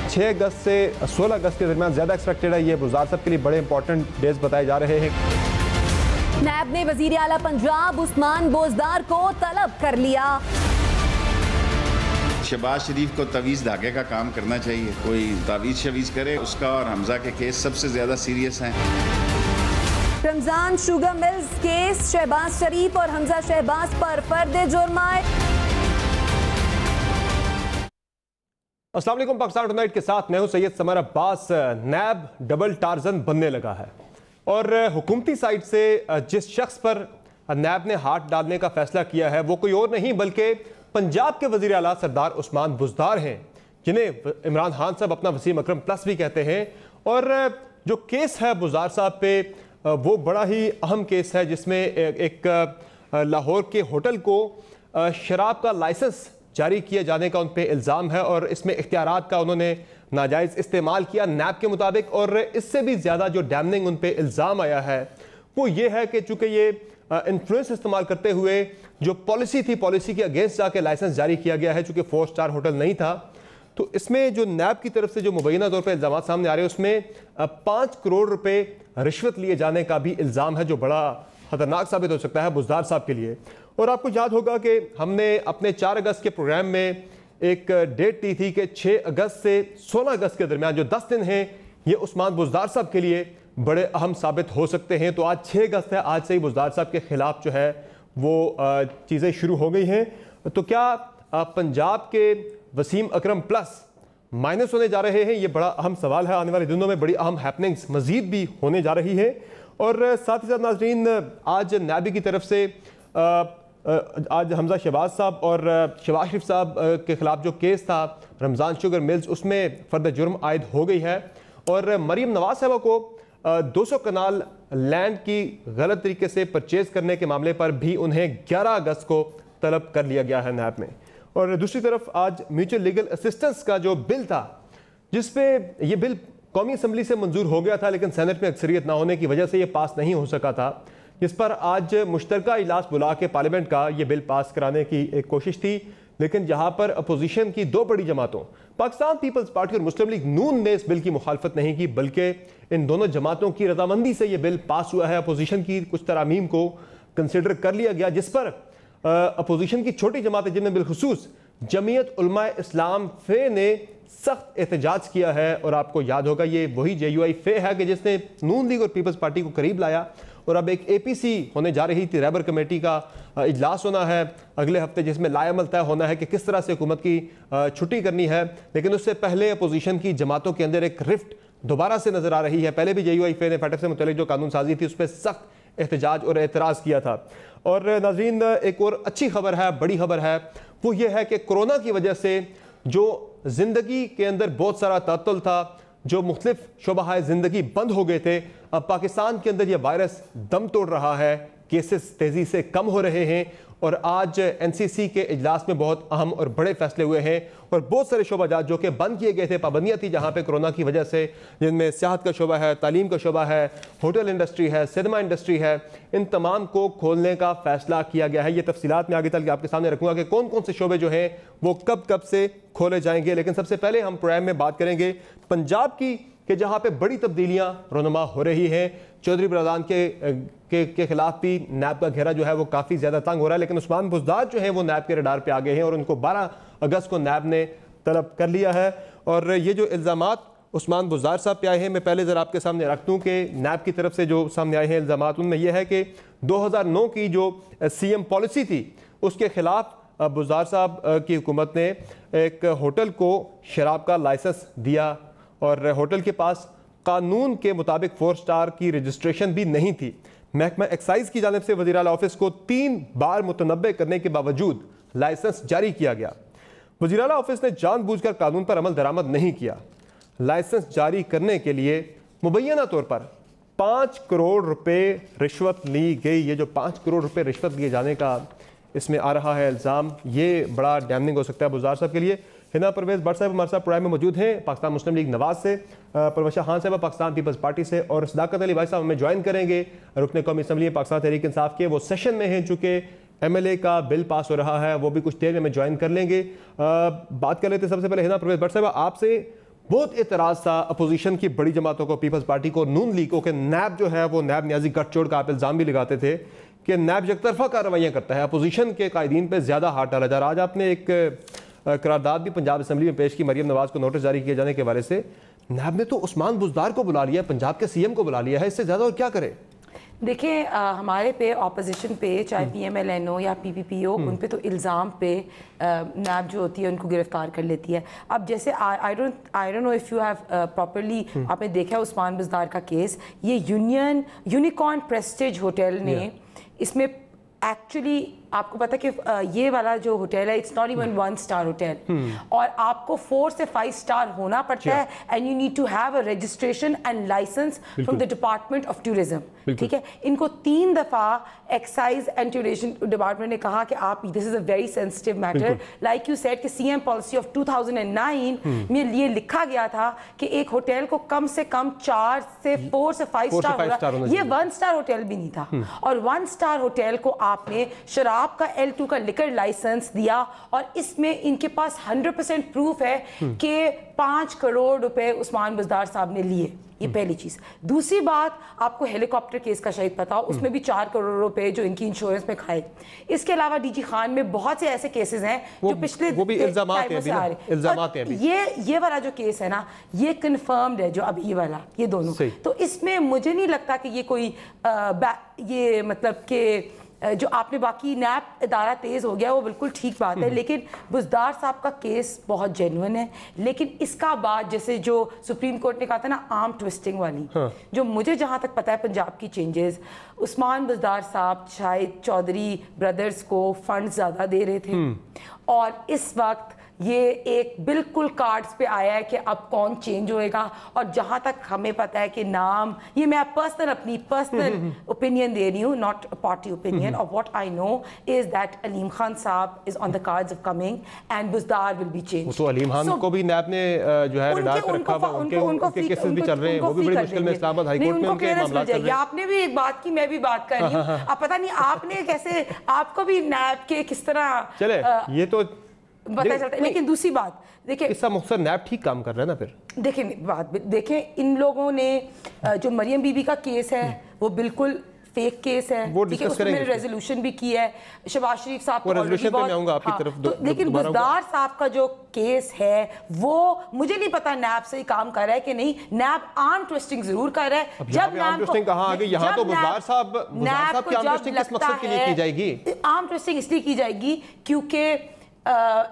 6 अगस्त से 16 अगस्त के दरमियान ज़्यादा एक्सपेक्टेड है। ये बुज़दार साहब के लिए बड़े इंपॉर्टेंट डेज बताए जा रहे हैं। नैब ने वजीर आला पंजाब उस्मान बुज़दार को तलब कर लिया। शहबाज शरीफ को तवीज़ धागे का काम करना चाहिए, कोई तावीज़ शवीज़ करे। उसका और हमजा के केस सबसे ज़्यादा सीरियस हैं। Ramzan sugar mills case, Shahbaz Sharif और हमजा शहबाज पर फर्द जुर्म आए। अस्सलाम वालेकुम, पाकिस्तान टुनाइट के साथ मैं हूं सैयद समर अब्बास। नैब डबल टार्जन बनने लगा है और हुकूमती साइड से जिस शख्स पर नैब ने हाथ डालने का फैसला किया है वो कोई और नहीं बल्कि पंजाब के वजीर आला सरदार उस्मान बुज़दार हैं, जिन्हें इमरान खान साहब अपना वसीम अकरम प्लस भी कहते हैं। और जो केस है बुज़दार साहब पे वो बड़ा ही अहम केस है, जिसमें एक लाहौर के होटल को शराब का लाइसेंस जारी किए जाने का उन पे इल्ज़ाम है और इसमें इख्तियारात का उन्होंने नाजायज़ इस्तेमाल किया नैब के मुताबिक। और इससे भी ज़्यादा जो डैमनिंग उन पे इल्ज़ाम आया है वो ये है कि चूँकि ये इन्फ्लुएंस इस्तेमाल करते हुए जो पॉलिसी थी, पॉलिसी के अगेंस्ट जाके लाइसेंस जारी किया गया है। चूँकि 4 स्टार होटल नहीं था, तो इसमें जो नैब की तरफ से जो मुबैना तौर पर इल्ज़ाम सामने आ रहे हैं उसमें 5 करोड़ रुपए रिश्वत लिए जाने का भी इल्ज़ाम है, जो बड़ा खतरनाक साबित हो सकता है बुज़दार साहब के लिए। और आपको याद होगा कि हमने अपने 4 अगस्त के प्रोग्राम में एक डेट दी थी कि 6 अगस्त से 16 अगस्त के दरमियान जो 10 दिन हैं ये उस्मान बुज़दार साहब के लिए बड़े अहम साबित हो सकते हैं। तो आज 6 अगस्त है, आज से ही बुज़दार साहब के खिलाफ जो है वो चीज़ें शुरू हो गई हैं। तो क्या पंजाब के वसीम अकरम प्लस माइनस होने जा रहे हैं? ये बड़ा अहम सवाल है। आने वाले दिनों में बड़ी अहम हैपनिंग्स मजीद भी होने जा रही है। और साथ ही साथ नाजरीन, आज नैबी की तरफ से आज हमजा शहबाज साहब और शहबाज शरीफ साहब के खिलाफ जो केस था रमज़ान शुगर मिल्स, उसमें फर्द जुर्म आयद हो गई है। और मरीम नवाज साहबा को 200 कनाल लैंड की गलत तरीके से परचेज करने के मामले पर भी उन्हें 11 अगस्त को तलब कर लिया गया है नैब में। और दूसरी तरफ आज म्यूचुअल लीगल असिस्टेंस का जो बिल था, जिसपे ये बिल कौमी असम्बली से मंजूर हो गया था लेकिन सेनेट में अक्सरियत ना होने की वजह से ये पास नहीं हो सका था, जिस पर आज मुश्तरका इजलास बुला के पार्लियामेंट का ये बिल पास कराने की एक कोशिश थी। लेकिन जहां पर अपोजिशन की 2 बड़ी जमातों पाकिस्तान पीपल्स पार्टी और मुस्लिम लीग नून ने इस बिल की मुखालफत नहीं की, बल्कि इन दोनों जमातों की रजामंदी से यह बिल पास हुआ है। अपोजिशन की कुछ तरामीम को कंसिडर कर लिया गया, जिस पर अपोजिशन की छोटी जमातें जिनमें बिलखुसूस जमीयत उलमा इस्लाम फे ने सख्त एहतजाज किया है। और आपको याद होगा ये वही JUI फे है कि जिसने नून लीग और पीपल्स पार्टी को करीब लाया। और अब एक APC होने जा रही थी, रैबर कमेटी का इजलास होना है अगले हफ्ते, जिसमें लाएमल तय होना है कि किस तरह से हुकूमत की छुट्टी करनी है। लेकिन उससे पहले अपोजिशन की जमातों के अंदर एक रिफ्ट दोबारा से नजर आ रही है। पहले भी JUI फे ने फैटफ से मुतल्लिक जो कानून साजी थी उस पर सख्त एहतजाज और एतराज़ किया था। और नाज़रीन, एक और अच्छी खबर है, बड़ी खबर है, वो ये है कि कोरोना की वजह से जो ज़िंदगी के अंदर बहुत सारा तातुल था, जो मुख्तलिफ शोबाहाए ज़िंदगी बंद हो गए थे, अब पाकिस्तान के अंदर यह वायरस दम तोड़ रहा है, केसेस तेज़ी से कम हो रहे हैं। और आज NCC के इजलास में बहुत अहम और बड़े फैसले हुए हैं। और बहुत सारे शोबाजात जो कि बंद किए गए थे, पाबंदियाँ थी जहाँ पे कोरोना की वजह से, जिनमें सियाहत का शोबा है, तालीम का शोबा है, होटल इंडस्ट्री है, सिनेमा इंडस्ट्री है, इन तमाम को खोलने का फैसला किया गया है। ये तफसीलात में आगे चल के आपके सामने रखूँगा कि कौन कौन से शोबे जो हैं वो कब कब से खोले जाएंगे। लेकिन सबसे पहले हम प्रोग्राम में बात करेंगे पंजाब की, कि जहाँ पे बड़ी तब्दीलियाँ रोनुमा हो रही हैं। चौधरी बरदान के खिलाफ भी नैब का घेरा जो है वो काफ़ी ज़्यादा तंग हो रहा है, लेकिन उस्मान बुज़दार जो है वो नैब के रडार पे आ गए हैं और उनको 12 अगस्त को नैब ने तलब कर लिया है। और ये जो इल्ज़ामात उस्मान बुज़दार साहब पे आए हैं, मैं पहले ज़रा आपके सामने रख दूँ कि नैब की तरफ से जो सामने आए हैं इल्ज़ामात, उनमें यह है कि 2009 की जो CM पॉलिसी थी उसके खिलाफ बुज़दार साहब की हुकूमत ने एक होटल को शराब का लाइसेंस दिया और होटल के पास कानून के मुताबिक 4 स्टार की रजिस्ट्रेशन भी नहीं थी। महकमा एक्साइज की जानिब से वज़ीर आला ऑफिस को 3 बार मुतनब्बे करने के बावजूद लाइसेंस जारी किया गया। वज़ीर आला ऑफिस ने जानबूझकर कानून पर अमल दरामद नहीं किया। लाइसेंस जारी करने के लिए मुबैना तौर पर 5 करोड़ रुपए रिश्वत ली गई। ये जो 5 करोड़ रुपए रिश्वत लिए जाने का इसमें आ रहा है इल्ज़ाम, ये बड़ा डैमनिंग हो सकता है बुज़दार साहब के लिए। हिना परवेज़ भट्ट साहब हमारे साथ प्रोग्राम में मौजूद हैं, पाकिस्तान मुस्लिम लीग नवाज से, परवशा खान साहब पाकिस्तान पीपल्स पार्टी से, और सदाकत अली भाई साहब हमें ज्वाइन करेंगे रुकने कौमी असम्बली पाकिस्तान तहरीक इंसाफ के। वो सेशन में हैं, चूँकि MLA का बिल पास हो रहा है, वो भी कुछ देर में ज्वाइन कर लेंगे। बात कर लेते हैं सबसे पहले हिना परवेज़ भट्ट साहब आपसे। बहुत एतराज़ था अपोजिशन की बड़ी जमातों को, पीपल्स पार्टी को, नून लीग को, कि नैब जो है वो नैब न्याजी गठजोड़ का आप इल्ज़ाम भी लगाते थे कि नैब एकतरफा कार्रवाइयाँ करता है, अपोजिशन के कायदीन पर ज़्यादा हाथ डाला जा रहा है। आज आपने एक करारदाद भी पंजाब असम्बली में पेश की, मरियम नवाज को नोटिस जारी किए जाने के हवाले से। नैब ने तो उस्मान बुज़दार को बुला लिया, पंजाब के सीएम को बुला लिया है, इससे ज़्यादा और क्या करे? देखिए हमारे पे ऑपोजिशन पे चाहे PMLN हो या PPP हो, उन पे तो इल्ज़ाम पे नैब जो होती है उनको गिरफ्तार कर लेती है। अब जैसे I don't know if you have properly आपने देखा है उस्मान बुज़दार का केस, ये यूनिकॉर्न प्रेस्टीज होटल ने इसमें एक्चुअली आपको पता है कि ये वाला जो होटल है it's not even 1 star hotel, और आपको 4 से 5 स्टार होना पड़ता है, and you need to have a registration and licence from the department of tourism. ठीक है, इनको 3 दफा एक्साइज एंड टूरिज्म डिपार्टमेंट ने कहा कि आप this is a very sensitive matter, like you said कि CM पॉलिसी ऑफ 2009 में ये लिखा गया था कि एक होटल को कम से कम 4 से 4 से 5 स्टार होना, ये 1 स्टार होटल भी नहीं था, और 1 स्टार होटल को आपने शराब का L2 का लिकर लाइसेंस दिया, और इसमें इनके पास 100% प्रूफ है कि 5 करोड़ रुपए उस्मान बुज़दार साहब ने लिए। ये पहली चीज। दूसरी बात, आपको हेलीकॉप्टर केस का शायद पता हो, उसमें भी 4 करोड़ रुपए जो इनकी इंश्योरेंस में खाए। इसके अलावा DG खान में बहुत से ऐसे केसेस हैं जो पिछले वो भी इल्जामात हैं अभी। ये वाला जो केस है ना, ये कंफर्म्ड है, जो अब ये वाला, ये दोनों। तो इसमें मुझे नहीं लगता कि ये कोई ये मतलब कि जो आपने बाकी नैब इदारा तेज़ हो गया वो बिल्कुल ठीक बात है, लेकिन बुज़दार साहब का केस बहुत जेन्युइन है। लेकिन इसका बाद जैसे जो सुप्रीम कोर्ट ने कहा था ना आर्म ट्विस्टिंग वाली, जो मुझे जहाँ तक पता है पंजाब की चेंजेस, उस्मान बुज़दार साहब शायद चौधरी ब्रदर्स को फंड ज़्यादा दे रहे थे, और इस वक्त ये एक बिल्कुल कार्ड्स पे आया है कि अब कौन चेंज होएगा। और जहां तक हमें पता है कि नाम, ये मैं अपनी पर्सनल ओपिनियन दे रही हूँ, नॉट पार्टी ओपिनियन, और what I know is that Aleem Khan sahab is on the cards of coming and Buzdar will be change. तो अलीम खान को भी नैब ने जो है रडार पे रखा हुआ, उनके केसेस भी चल रहे हैं, वो भी बड़ी मुश्किल में इस्लामाबाद हाई कोर्ट में उनके मामला चल रहे हैं। आपने भी एक बात की, मैं भी बात कर रही हूँ। अब पता नहीं आपने कैसे, आपको भी नैब के किस तरह चले ये तो पता चलता है। लेकिन दूसरी बात देखिए, इसका मकसद नैब ठीक काम कर रहा है ना। फिर देखें इन लोगों ने जो मरियम बीबी का केस है वो बिल्कुल फेक केस है, ठीक है, उसमें मैंने रेजोल्यूशन भी की है। शहबाज शरीफ साहब को रेजोल्यूशन पे मैं आऊंगा आपकी तरफ, तो लेकिन बुज़दार साहब का जो केस है वो मुझे नहीं पता नैब से ही काम कर रहा है कि नहीं। नैब आर्म ट्विस्टिंग जरूर कर रहा है। जब आर्म ट्विस्टिंग कहां आ गई, यहां तो बुज़दार साहब की आर्म ट्विस्टिंग किस मकसद के लिए की जाएगी? आर्म ट्विस्टिंग इसलिए की जाएगी क्योंकि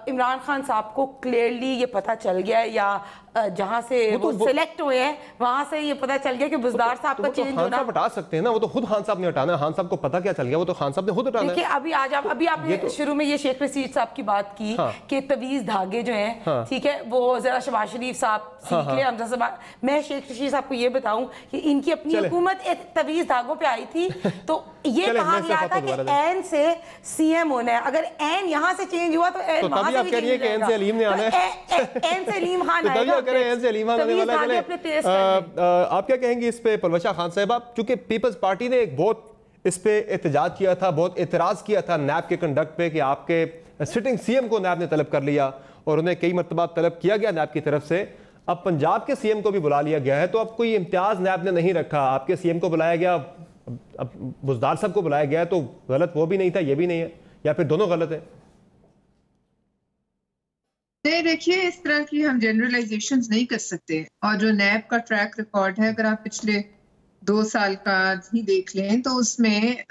इमरान खान साहब को क्लियरली ये पता चल गया है, या जहां से वो सिलेक्ट हुए हैं वहां से ये पता चल गया कि बुज़दार साहब का चेंज होना। हटा सकते हैं ना, वो तो खुद खान साहब ने हटाना है। खान साहब को पता क्या चल गया, वो तो खान साहब ने खुद हटाना है। देखिए अभी आपने शुरू में ये शेख रशीद साहब की बात की कि तवीज धागे जो हैं, ठीक है, वो जरा शहबाज शरीफ साहब सीख ले हमजा से। मैं शेख रशीद साहब को ये बताऊं कि इनकी अपनी हुकूमत तवीज धागों पे आई थी, तो ये कहा गया था कि एन से CM होना है। अगर एन यहाँ से चेंज हुआ तो एन वहां से भी चेंज होगा। एन से अलीम ने आना है, एन से अलीम खान आएगा। आप क्या कहेंगे इस पे परवशा खान साहब? चूंकि पीपल्स पार्टी ने एक बहुत इस पे एहतजाज किया था, बहुत एतराज किया था नैब के कंडक्ट पे कि आपके सिटिंग CM को नैब ने तलब कर लिया, और उन्हें कई मरतबा तलब किया गया नैब की तरफ से। अब पंजाब के CM को भी बुला लिया गया है, तो अब कोई इम्तियाज नैब ने नहीं रखा। आपके CM को बुलाया गया, अब बुज़दार साहब को बुलाया गया, तो गलत वो भी नहीं था, ये भी नहीं है, या फिर दोनों गलत है? देखिए, इस तरह की हम जनरलाइजेशंस नहीं कर सकते। और जो नैब का ट्रैक रिकॉर्ड है, अगर आप पिछले 2 साल का ही देख लें, तो उसमें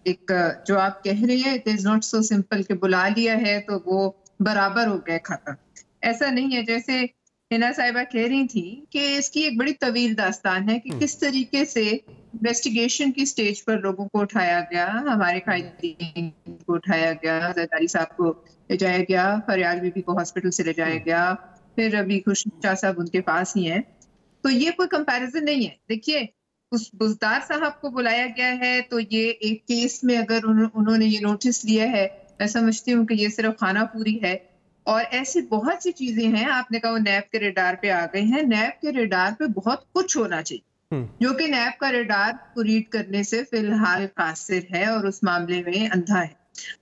एक जो आप कह रहे हैं it is not so simple कि बुला लिया है तो वो बराबर हो गया खाता। ऐसा नहीं है। जैसे हिना साहिबा कह रही थी कि इसकी एक बड़ी तवील दास्तान है कि किस तरीके से इन्वेस्टिगेशन की स्टेज पर लोगों को उठाया गया, हमारे कायदीन को उठाया गया, जरदारी साहब को ले जाया गया, फरियाद बीबी को हॉस्पिटल से ले जाया गया, फिर अभी खुर्शीद शाह साहब उनके पास ही हैं। तो ये कोई कंपैरिजन नहीं है। देखिए, उस बुज़दार साहब को बुलाया गया है तो ये एक केस में अगर उन्होंने ये नोटिस लिया है, मैं समझती हूँ कि ये सिर्फ खाना पूरी है। और ऐसी बहुत सी चीजें हैं, आपने कहा वो नैब के रेडार पे आ गई हैं। नैब के रेडार पे बहुत कुछ होना चाहिए जो कि नैब का रेडार को रीड करने से फिलहाल कासिर है और उस मामले में अंधा है।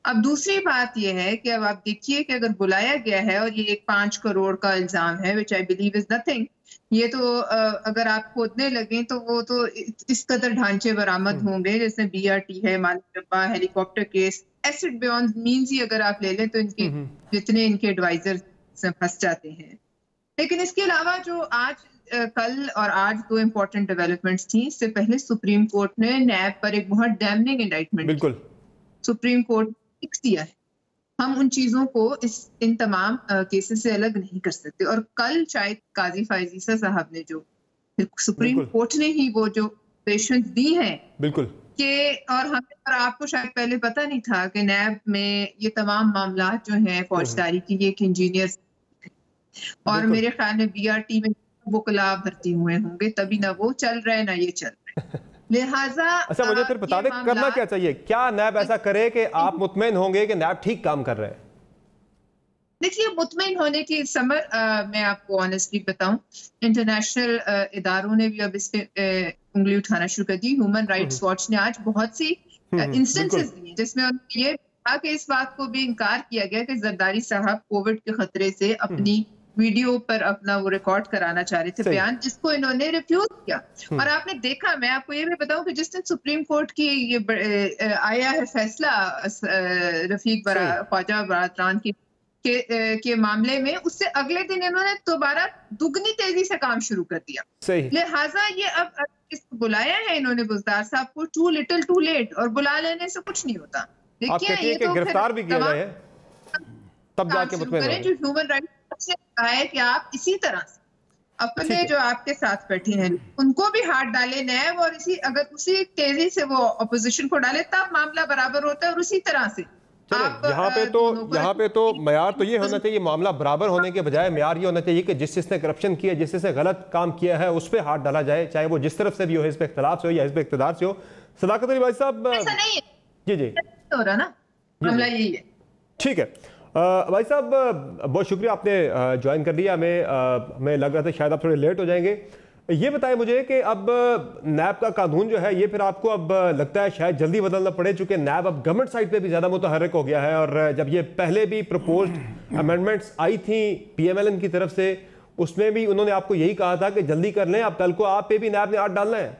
अब दूसरी बात यह है कि अब आप देखिए कि अगर बुलाया गया है और ये एक 5 करोड़ का इल्जाम है, विच आई बिलीव इज नथिंग, ये तो अगर आप खोदने लगे तो वो तो इस कदर ढांचे बरामद होंगे, जैसे BRT है, मालिक डब्बा, helicopter case, asset beyond means he अगर आप ले लें तो इनके जितने इनके एडवाइजर फंस जाते हैं। लेकिन इसके अलावा जो आज कल और आज 2 इंपॉर्टेंट डेवलपमेंट्स थी। इससे पहले सुप्रीम कोर्ट ने नैब पर एक बहुत डैमनिंग इंडाइटमेंट, बिल्कुल सुप्रीम कोर्ट फिक्स दिया है। हम उन चीजों को इन तमाम केसेस से अलग नहीं कर सकते। और कल शायद काजी फायजीसा साहब ने जो सुप्रीम कोर्ट ने ही वो जो पेशेंस दी हैं, बिल्कुल कि और हमें और आपको शायद पहले पता नहीं था कि नैब में ये तमाम मामला जो हैं फौजदारी की, ये एक इंजीनियर और मेरे ख्याल में BRT में वकला भर्ती हुए होंगे, तभी ना वो चल रहा है ना ये चल रहा है। लिहाजा अच्छा, मुझे फिर बता दें करना क्या चाहिए, क्या नैब ऐसा करे कि आप मुतमईन होंगे कि नैब ठीक काम कर रहे हैं? देखिए, मुतमईन होने की समर मैं आपको ऑनेस्टली बताऊं, इंटरनेशनल इदारों ने भी अब इस पे उंगली उठाना शुरू कर दी। ह्यूमन राइट्स वॉच ने आज बहुत सी इंस्टेंसेस दी जिसमें ये कहा कि इस बात को भी इनकार किया गया कि जरदारी साहब कोविड के खतरे से अपनी वीडियो पर अपना वो रिकॉर्ड कराना चाह रहे थे बयान, जिसको इन्होंने रिफ्यूज किया। और आपने देखा, मैं आपको ये भी बताऊं कि जिस दिन सुप्रीम कोर्ट की ये आया है फैसला रफीक ख्वाजा बरादरान के मामले में, उससे अगले दिन इन्होंने दोबारा दुगनी तेजी से काम शुरू कर दिया। लिहाजा ये अब बुलाया है इन्होंने बुजदार साहब को, टू लिटिल टू लेट, और बुला लेने से कुछ नहीं होता। देखिए, ये तो गिरफ्तार भी किया गया है, तब जाके मुतमईन जो ह्यूमन राइट्स से कहा है कि आप इसी तरह से अपने जो आपके साथ बैठे हैं उनको भी हाथ डाले नैब, और अगर उसी तेजी से वो अपोजिशन को डाले तब मामला बराबर होता है। और उसी तरह से यहाँ पे तो मयार तो ये होना चाहिए, मामला बराबर होने के बजाय मयार ये होना चाहिए कि जिसने करप्शन किया, जिसने गलत काम किया है, उस पर हाथ डाला जाए, चाहे वो जिस तरफ से भी हो, हिज़्ब इख्तिलाफ से हो या हिज़्ब इक़्तिदार से हो। सदाकत अली भाई साहब, ऐसा नहीं है, जी जी हो रहा ना, मामला यही है। ठीक है भाई साहब, बहुत शुक्रिया, आपने ज्वाइन कर लिया। हमें लग रहा था शायद आप थोड़े लेट हो जाएंगे। ये बताएं मुझे कि अब नैब का कानून जो है ये फिर आपको अब लगता है शायद जल्दी बदलना पड़े, चूंकि नैब अब गवर्नमेंट साइड पे भी ज़्यादा मुतहर्रिक हो गया है। और जब ये पहले भी प्रपोज्ड अमेंडमेंट्स आई थी PMLN की तरफ से, उसमें भी उन्होंने आपको यही कहा था कि जल्दी कर लें, अब कल को आप पे भी नैब ने हाथ डालना है।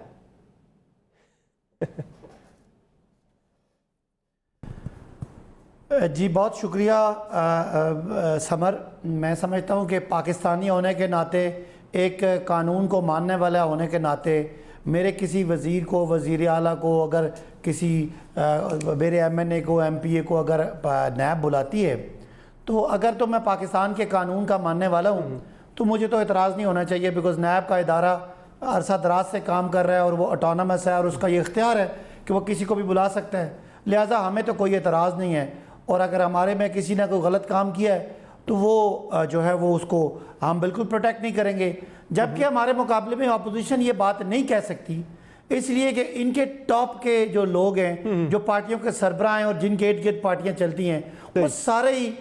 जी बहुत शुक्रिया समर। मैं समझता हूँ कि पाकिस्तानी होने के नाते, एक कानून को मानने वाला होने के नाते, मेरे किसी वज़ीर को, वज़ीर आला को, अगर किसी मेरे MNA को, MPA को अगर नैब बुलाती है, तो अगर तो मैं पाकिस्तान के कानून का मानने वाला हूँ तो मुझे तो एतराज़ नहीं होना चाहिए, बिकॉज़ नैब का इदारा अरसा दराज से काम कर रहा है और वो ऑटोनमस है और उसका ये इख्तियार है कि वो किसी को भी बुला सकता है। लिहाजा हमें तो कोई एतराज़ नहीं है। और अगर हमारे में किसी ने कोई गलत काम किया है तो वो जो है वो उसको हम बिल्कुल प्रोटेक्ट नहीं करेंगे। जबकि हमारे मुकाबले में अपोजिशन ये बात नहीं कह सकती, इसलिए कि इनके टॉप के जो लोग हैं, जो पार्टियों के सरबराह हैं और जिनके इर्द गिर्द पार्टियाँ चलती हैं, वो सारे ही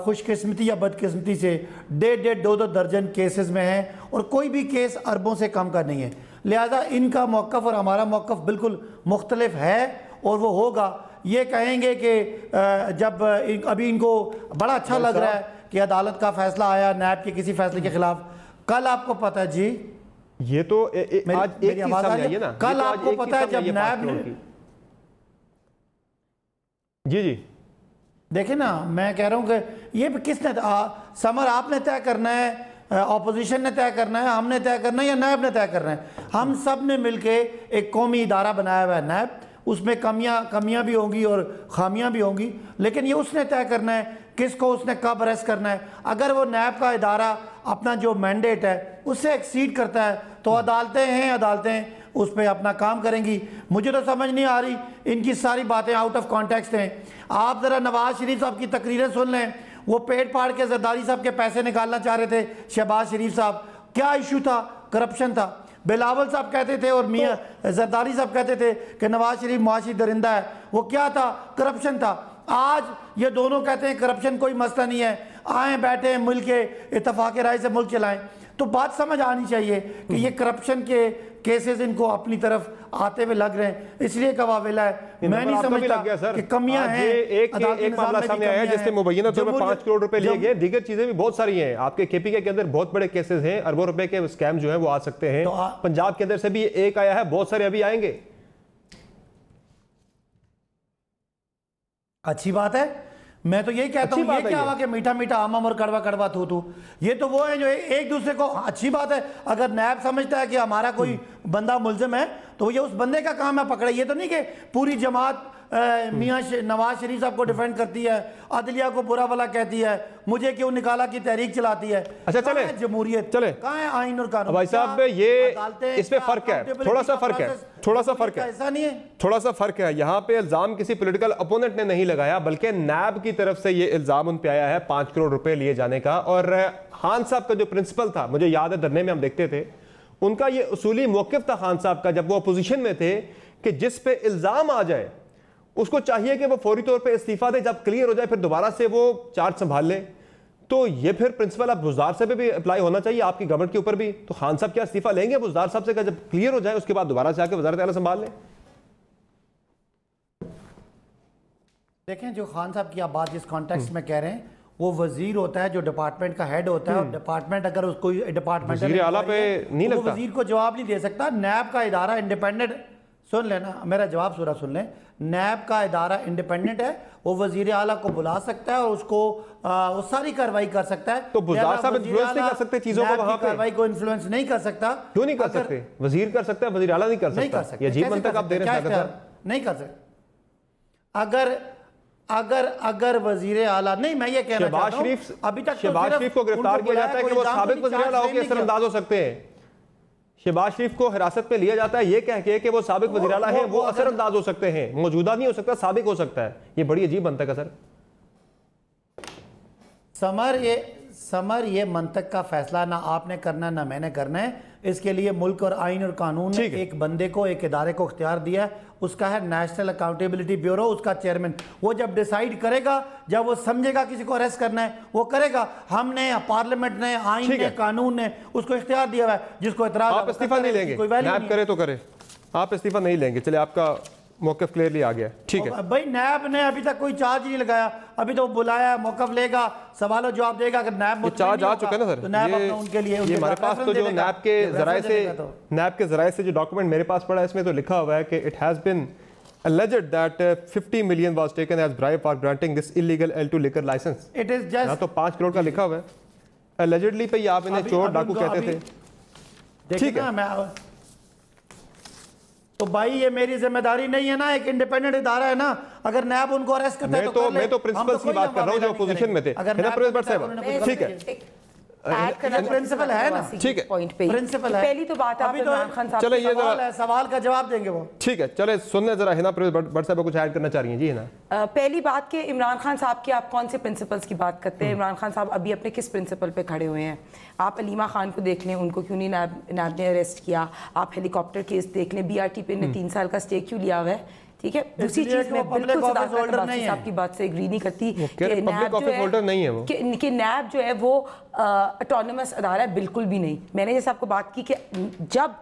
खुशकिस्मती या बदकिस्मती से 1.5-2 दर्जन केसेस में हैं और कोई भी केस अरबों से कम का नहीं है। लिहाजा इनका मौक़िफ़ और हमारा मौक़िफ़ बिल्कुल मुख्तलिफ है और वो होगा। ये कहेंगे कि जब अभी इनको बड़ा अच्छा लग रहा है कि अदालत का फैसला आया नैब के किसी फैसले के खिलाफ, कल आपको पता है जी, ये तो आज एक चीज सामने आई है ना, कल आपको पता है जब नैब ने, जी जी देखे ना, मैं कह रहा हूँ कि ये किसने समर आपने तय करना है, ऑपोजिशन ने तय करना है, हमने तय करना है या नैब ने तय करना है? हम सब ने मिलके एक कौमी इदारा बनाया हुआ है नैब। उसमें कमियां भी होंगी और खामियां भी होंगी, लेकिन ये उसने तय करना है किसको उसने कब अरेस्ट करना है। अगर वो नैब का इदारा अपना जो मैंडेट है उससे एक्सीड करता है तो अदालतें उस पर अपना काम करेंगी। मुझे तो समझ नहीं आ रही, इनकी सारी बातें आउट ऑफ कॉन्टेक्स्ट हैं। आप ज़रा नवाज शरीफ साहब की तकरीरें सुन लें, वो पेट फाड़ के जरदारी साहब के पैसे निकालना चाह रहे थे शहबाज शरीफ साहब, क्या इशू था? करप्शन था। बिलावल साहब कहते थे और मियाँ जरदारी साहब कहते थे कि नवाज शरीफ मुआशी दरिंदा है, वो क्या था? करप्शन था। आज ये दोनों कहते हैं करप्शन कोई मसला नहीं है, आए बैठे मिल के इत्तेफाक राय से मुल्क चलाएं। तो बात समझ आनी चाहिए कि ये करप्शन के केसेस इनको अपनी तरफ आते हुए लग रहे हैं, इसलिए कवावेला है। मैं नहीं समझता कि कमियां हैं। एक मामला सामने आया जिससे मुबैना तौर पर 5 करोड़ रुपए लिए गए, दीगर चीजें भी बहुत सारी हैं। आपके केपीके के अंदर बहुत बड़े केसेस हैं, अरबों रुपए के स्कैम जो है वो आ सकते हैं। पंजाब के अंदर से भी एक आया है, बहुत सारे अभी आएंगे। अच्छी बात है, मैं तो यही कहता हूँ, ये क्या हुआ कि मीठा मीठा आम और कड़वा कड़वा थू थू, ये तो वो है जो एक दूसरे को। अच्छी बात है, अगर नैब समझता है कि हमारा कोई बंदा मुल्जिम है तो ये उस बंदे का काम है पकड़े। ये तो नहीं कि पूरी जमात मियाँ नवाज शरीफ साहब को डिफेंड करती है, अदलिया को बुरा भला कहती है, मुझे क्यों निकाला की तहरीक चलाती है। अच्छा चले, जमहूरियत चले, कहाँ है आइन और कानून? भाई साहब ये इसमें फर्क है, थोड़ा सा फर्क है, ऐसा नहीं है, थोड़ा सा फर्क है। यहाँ पे इल्जाम किसी पॉलिटिकल अपोनेंट ने नहीं लगाया, बल्कि नैब की तरफ से ये इल्जाम उन पे आया है 5 करोड़ रुपए लिए जाने का। और खान साहब का जो प्रिंसिपल था, मुझे याद है धरने में हम देखते थे, उनका ये उसूली मौकिफ था खान साहब का जब वो अपोजिशन में थे कि जिस पे इल्जाम आ जाए उसको चाहिए कि वो फौरी तौर पे इस्तीफा दे, जब क्लियर हो जाए फिर दोबारा से वो चार्ज संभाल ले। तो ये फिर प्रिंसिपल अब बुज़दार से भी अप्लाई होना चाहिए आपकी गवर्नमेंट के ऊपर भी। तो खान साहब क्या इस्तीफा लेंगे बुज़दार साहब से, जब क्लियर हो जाए उसके बाद दोबारा से आके वज़ारत आला संभाल लें? देखें, जो खान साहब की आप बात जिस कॉन्टेक्स्ट में कह रहे हैं, वो वजीर होता है जो डिपार्टमेंट का हेड होता है, और डिपार्टमेंट अगर उसको डिपार्टमेंट वजीर आला पे नहीं लगता, वजीर को जवाब नहीं दे सकता। नैब का इदारा इंडिपेंडेंट, सुन लेना मेरा जवाब सूरा सुन लें, नैब का इदारा इंडिपेंडेंट है, वो वजीर आला को बुला सकता है और उसको वो सारी कार्रवाई कर सकता है। तो बुज़दार साहब इन्फ्लुएंस नहीं कर सकते चीजों को, वहां पे कार्रवाई को इन्फ्लुएंस नहीं कर सकता। क्यों नहीं कर सकते? वजीर कर सकता है, वजीर आला नहीं कर सकता। ये अजीब मंतक आप दे रहे हैं। नहीं कर सकते। अगर वजीर आला नहीं, मैं ये कहना चाहता हूं, अभी तक शहबाज शरीफ को गिरफ्तार किया जाता है कि वो साबिक वजीर आला होकर असरअंदाज हो सकते हैं। शहबाज शरीफ को हिरासत में लिया जाता है ये कह के कि वो साबिक वजीर आला है, वो असरअंदाज हो सकते हैं, मौजूदा नहीं हो सकता, साबिक हो सकता है। ये बड़ी अजीब मंतक है सर। समर ये मंतक का फैसला ना आपने करना ना मैंने करना है। इसके लिए मुल्क और आइन और कानून ने एक बंदे को, एक इदारे को इख्तियार दिया है, उसका है नेशनल अकाउंटेबिलिटी ब्यूरो, उसका चेयरमैन। वो जब डिसाइड करेगा, जब वो समझेगा किसी को अरेस्ट करना है, वो करेगा। हमने, पार्लियामेंट ने, आइन ने, कानून ने उसको इख्तियार दिया हुआ है। जिसको इतराज, आप इस्तीफा नहीं लेंगे, नैब करे तो करे, आप इस्तीफा नहीं लेंगे। चले, आपका मौक़िफ़ क्लियरली आ गया, ठीक है भाई। नैब ने अभी तक कोई चार्ज नहीं लगाया, अभी तो बुलाया, मौक़िफ़ लेगा, सवालों जवाब देगा। अगर नैब चार्ज आ चुका है ना सर, तो नैब अपना उनके लिए, ये हमारे पास तो जो नैब के ज़राए से जो डॉक्यूमेंट मेरे पास पड़ा है, इसमें तो लिखा हुआ है कि it has been alleged that 50 million was taken as bribe for granting this illegal L2 liquor license. It is just, यहाँ तो 5 करोड़ का लिखा हुआ है। allegedly पे आप इन्हें चोर डाकू कहते थे, ठीक है। तो भाई ये मेरी जिम्मेदारी नहीं है ना, एक इंडिपेंडेंट इदारा है ना। अगर नैब उनको अरेस्ट करता है तो मैं तो प्रिंसिपल्स की बात कर रहा हूँ जो अपोजिशन में थे, ठीक है। प्रिंसिपल है ना, ठीक है, पॉइंट पे प्रिंसिपल है। पहली तो बात आप इमरान खान साहब, चले ये सवाल का जवाब देंगे वो, ठीक है। चले सुनने जरा, हिना भट्ट साहब कुछ ऐड करना चाह रही हैं जी? हिना, पहली बात कि इमरान खान साहब की आप कौन से प्रिंसिपल्स की बात करते हैं? इमरान खान साहब अभी अपने किस प्रिंसिपल पे खड़े हुए हैं? आप अलीमा खान को देख लें, उनको क्यों नहीं नैब ने अरेस्ट किया? आप हेलीकॉप्टर केस देख लें, BRT ने 3 साल का स्टे क्यों लिया हुआ है? ठीक है। दूसरी चीज मैं बिल्कुल साहब की बात से एग्री नहीं करती कि नैब जो है वो ऑटोनमस अदारा है, बिल्कुल भी नहीं। मैंने जैसे आपको बात की कि जब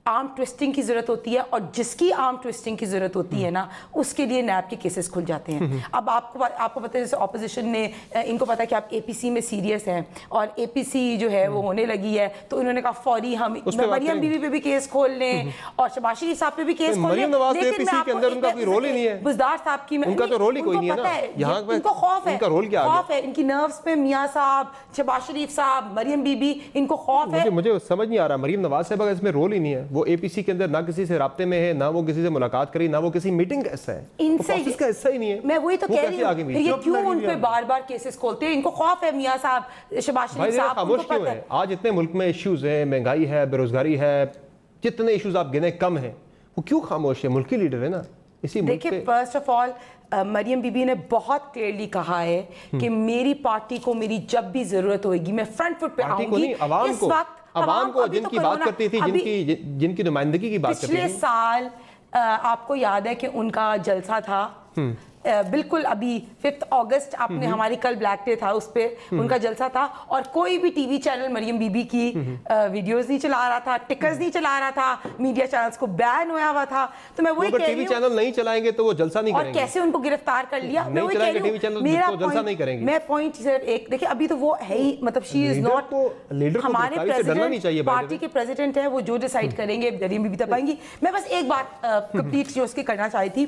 आर्म ट्विस्टिंग की जरूरत होती है और जिसकी आर्म ट्विस्टिंग की जरूरत होती है ना, उसके लिए नैब के केसेस खुल जाते हैं। अब आपको पता है, जैसे ऑपोजिशन ने, इनको पता है कि आप APC में सीरियस हैं और APC जो है वो होने लगी है, तो इन्होंने कहा फौरी हम मरियम बीबी पे भी केस खोल लें और शहबाज शरीफ साहब पे भी केस खोल लें। लेकिन उनका कोई रोल ही नहीं है। बुज़दार साहब की उनका तो रोल ही कोई नहीं है ना, यहाँ इनको खौफ है, उनका रोल क्या खौफ है इनकी नर्व्स पे। मियाँ साहब, शहबाज शरीफ साहब, मरियम बीबी, इनको खौफ है। मुझे समझ नहीं आ रहा, मरियम नवाज साहब का इसमें रोल ही नहीं है। वो APC के अंदर ना किसी से राब्ते में है, ना वो किसी से मुलाकात करी, ना वो किसी मीटिंग का हिस्सा है, इनसे इसका हिस्सा ही नहीं है। मैं वही तो कह रही हूँ, ये क्यों उन पे बार-बार केसेस खोलते हैं? इनको खौफ है मियां साहब, शहबाज शरीफ साहब, खामोश क्यों है? आज इतने मुल्क में इश्यूज हैं, महंगाई है, बेरोजगारी है, जितने इश्यूज आप गिने कम हैं, वो क्यों खामोश है? मुल्क की लीडर है ना इसी मुल्क पे। देखिए, फर्स्ट ऑफ ऑल मरियम बीबी ने बहुत क्लियरली कहा है कि मेरी पार्टी को मेरी जब भी जरूरत होगी मैं फ्रंट फुट पे आऊंगी। इस वक्त आवाम को जिनकी बात करती थी, जिनकी नुमाइंदगी की बात करती थी। पिछले साल आपको याद है कि उनका जलसा था बिल्कुल अभी 5 अगस्त आपने हमारी कल ब्लैक डे था, उस पर उनका जलसा था और कोई भी टीवी चैनल मरियम बीबी की वीडियोस नहीं चला रहा था, टिकर्स नहीं चला रहा था, मीडिया चैनल्स को बैन होया हुआ था। तो मैं वही कह रही हूं, टीवी चैनल नहीं चलाएंगे तो वो जलसा नहीं करेंगे। और कैसे उनको गिरफ्तार कर लिया, मैं वही कह रही हूं, मेरा जलसा नहीं करेंगे। मैं पॉइंट सिर्फ एक देखिए, अभी तो वो है ही, मतलब शी इज नॉट, हमारे प्रेसिडेंट पार्टी के प्रेसिडेंट है, वो जो डिसाइड करेंगे मरियम बीबी तब आएंगी। मैं बस एक बात कंप्लीट जो उसकी करना चाही थी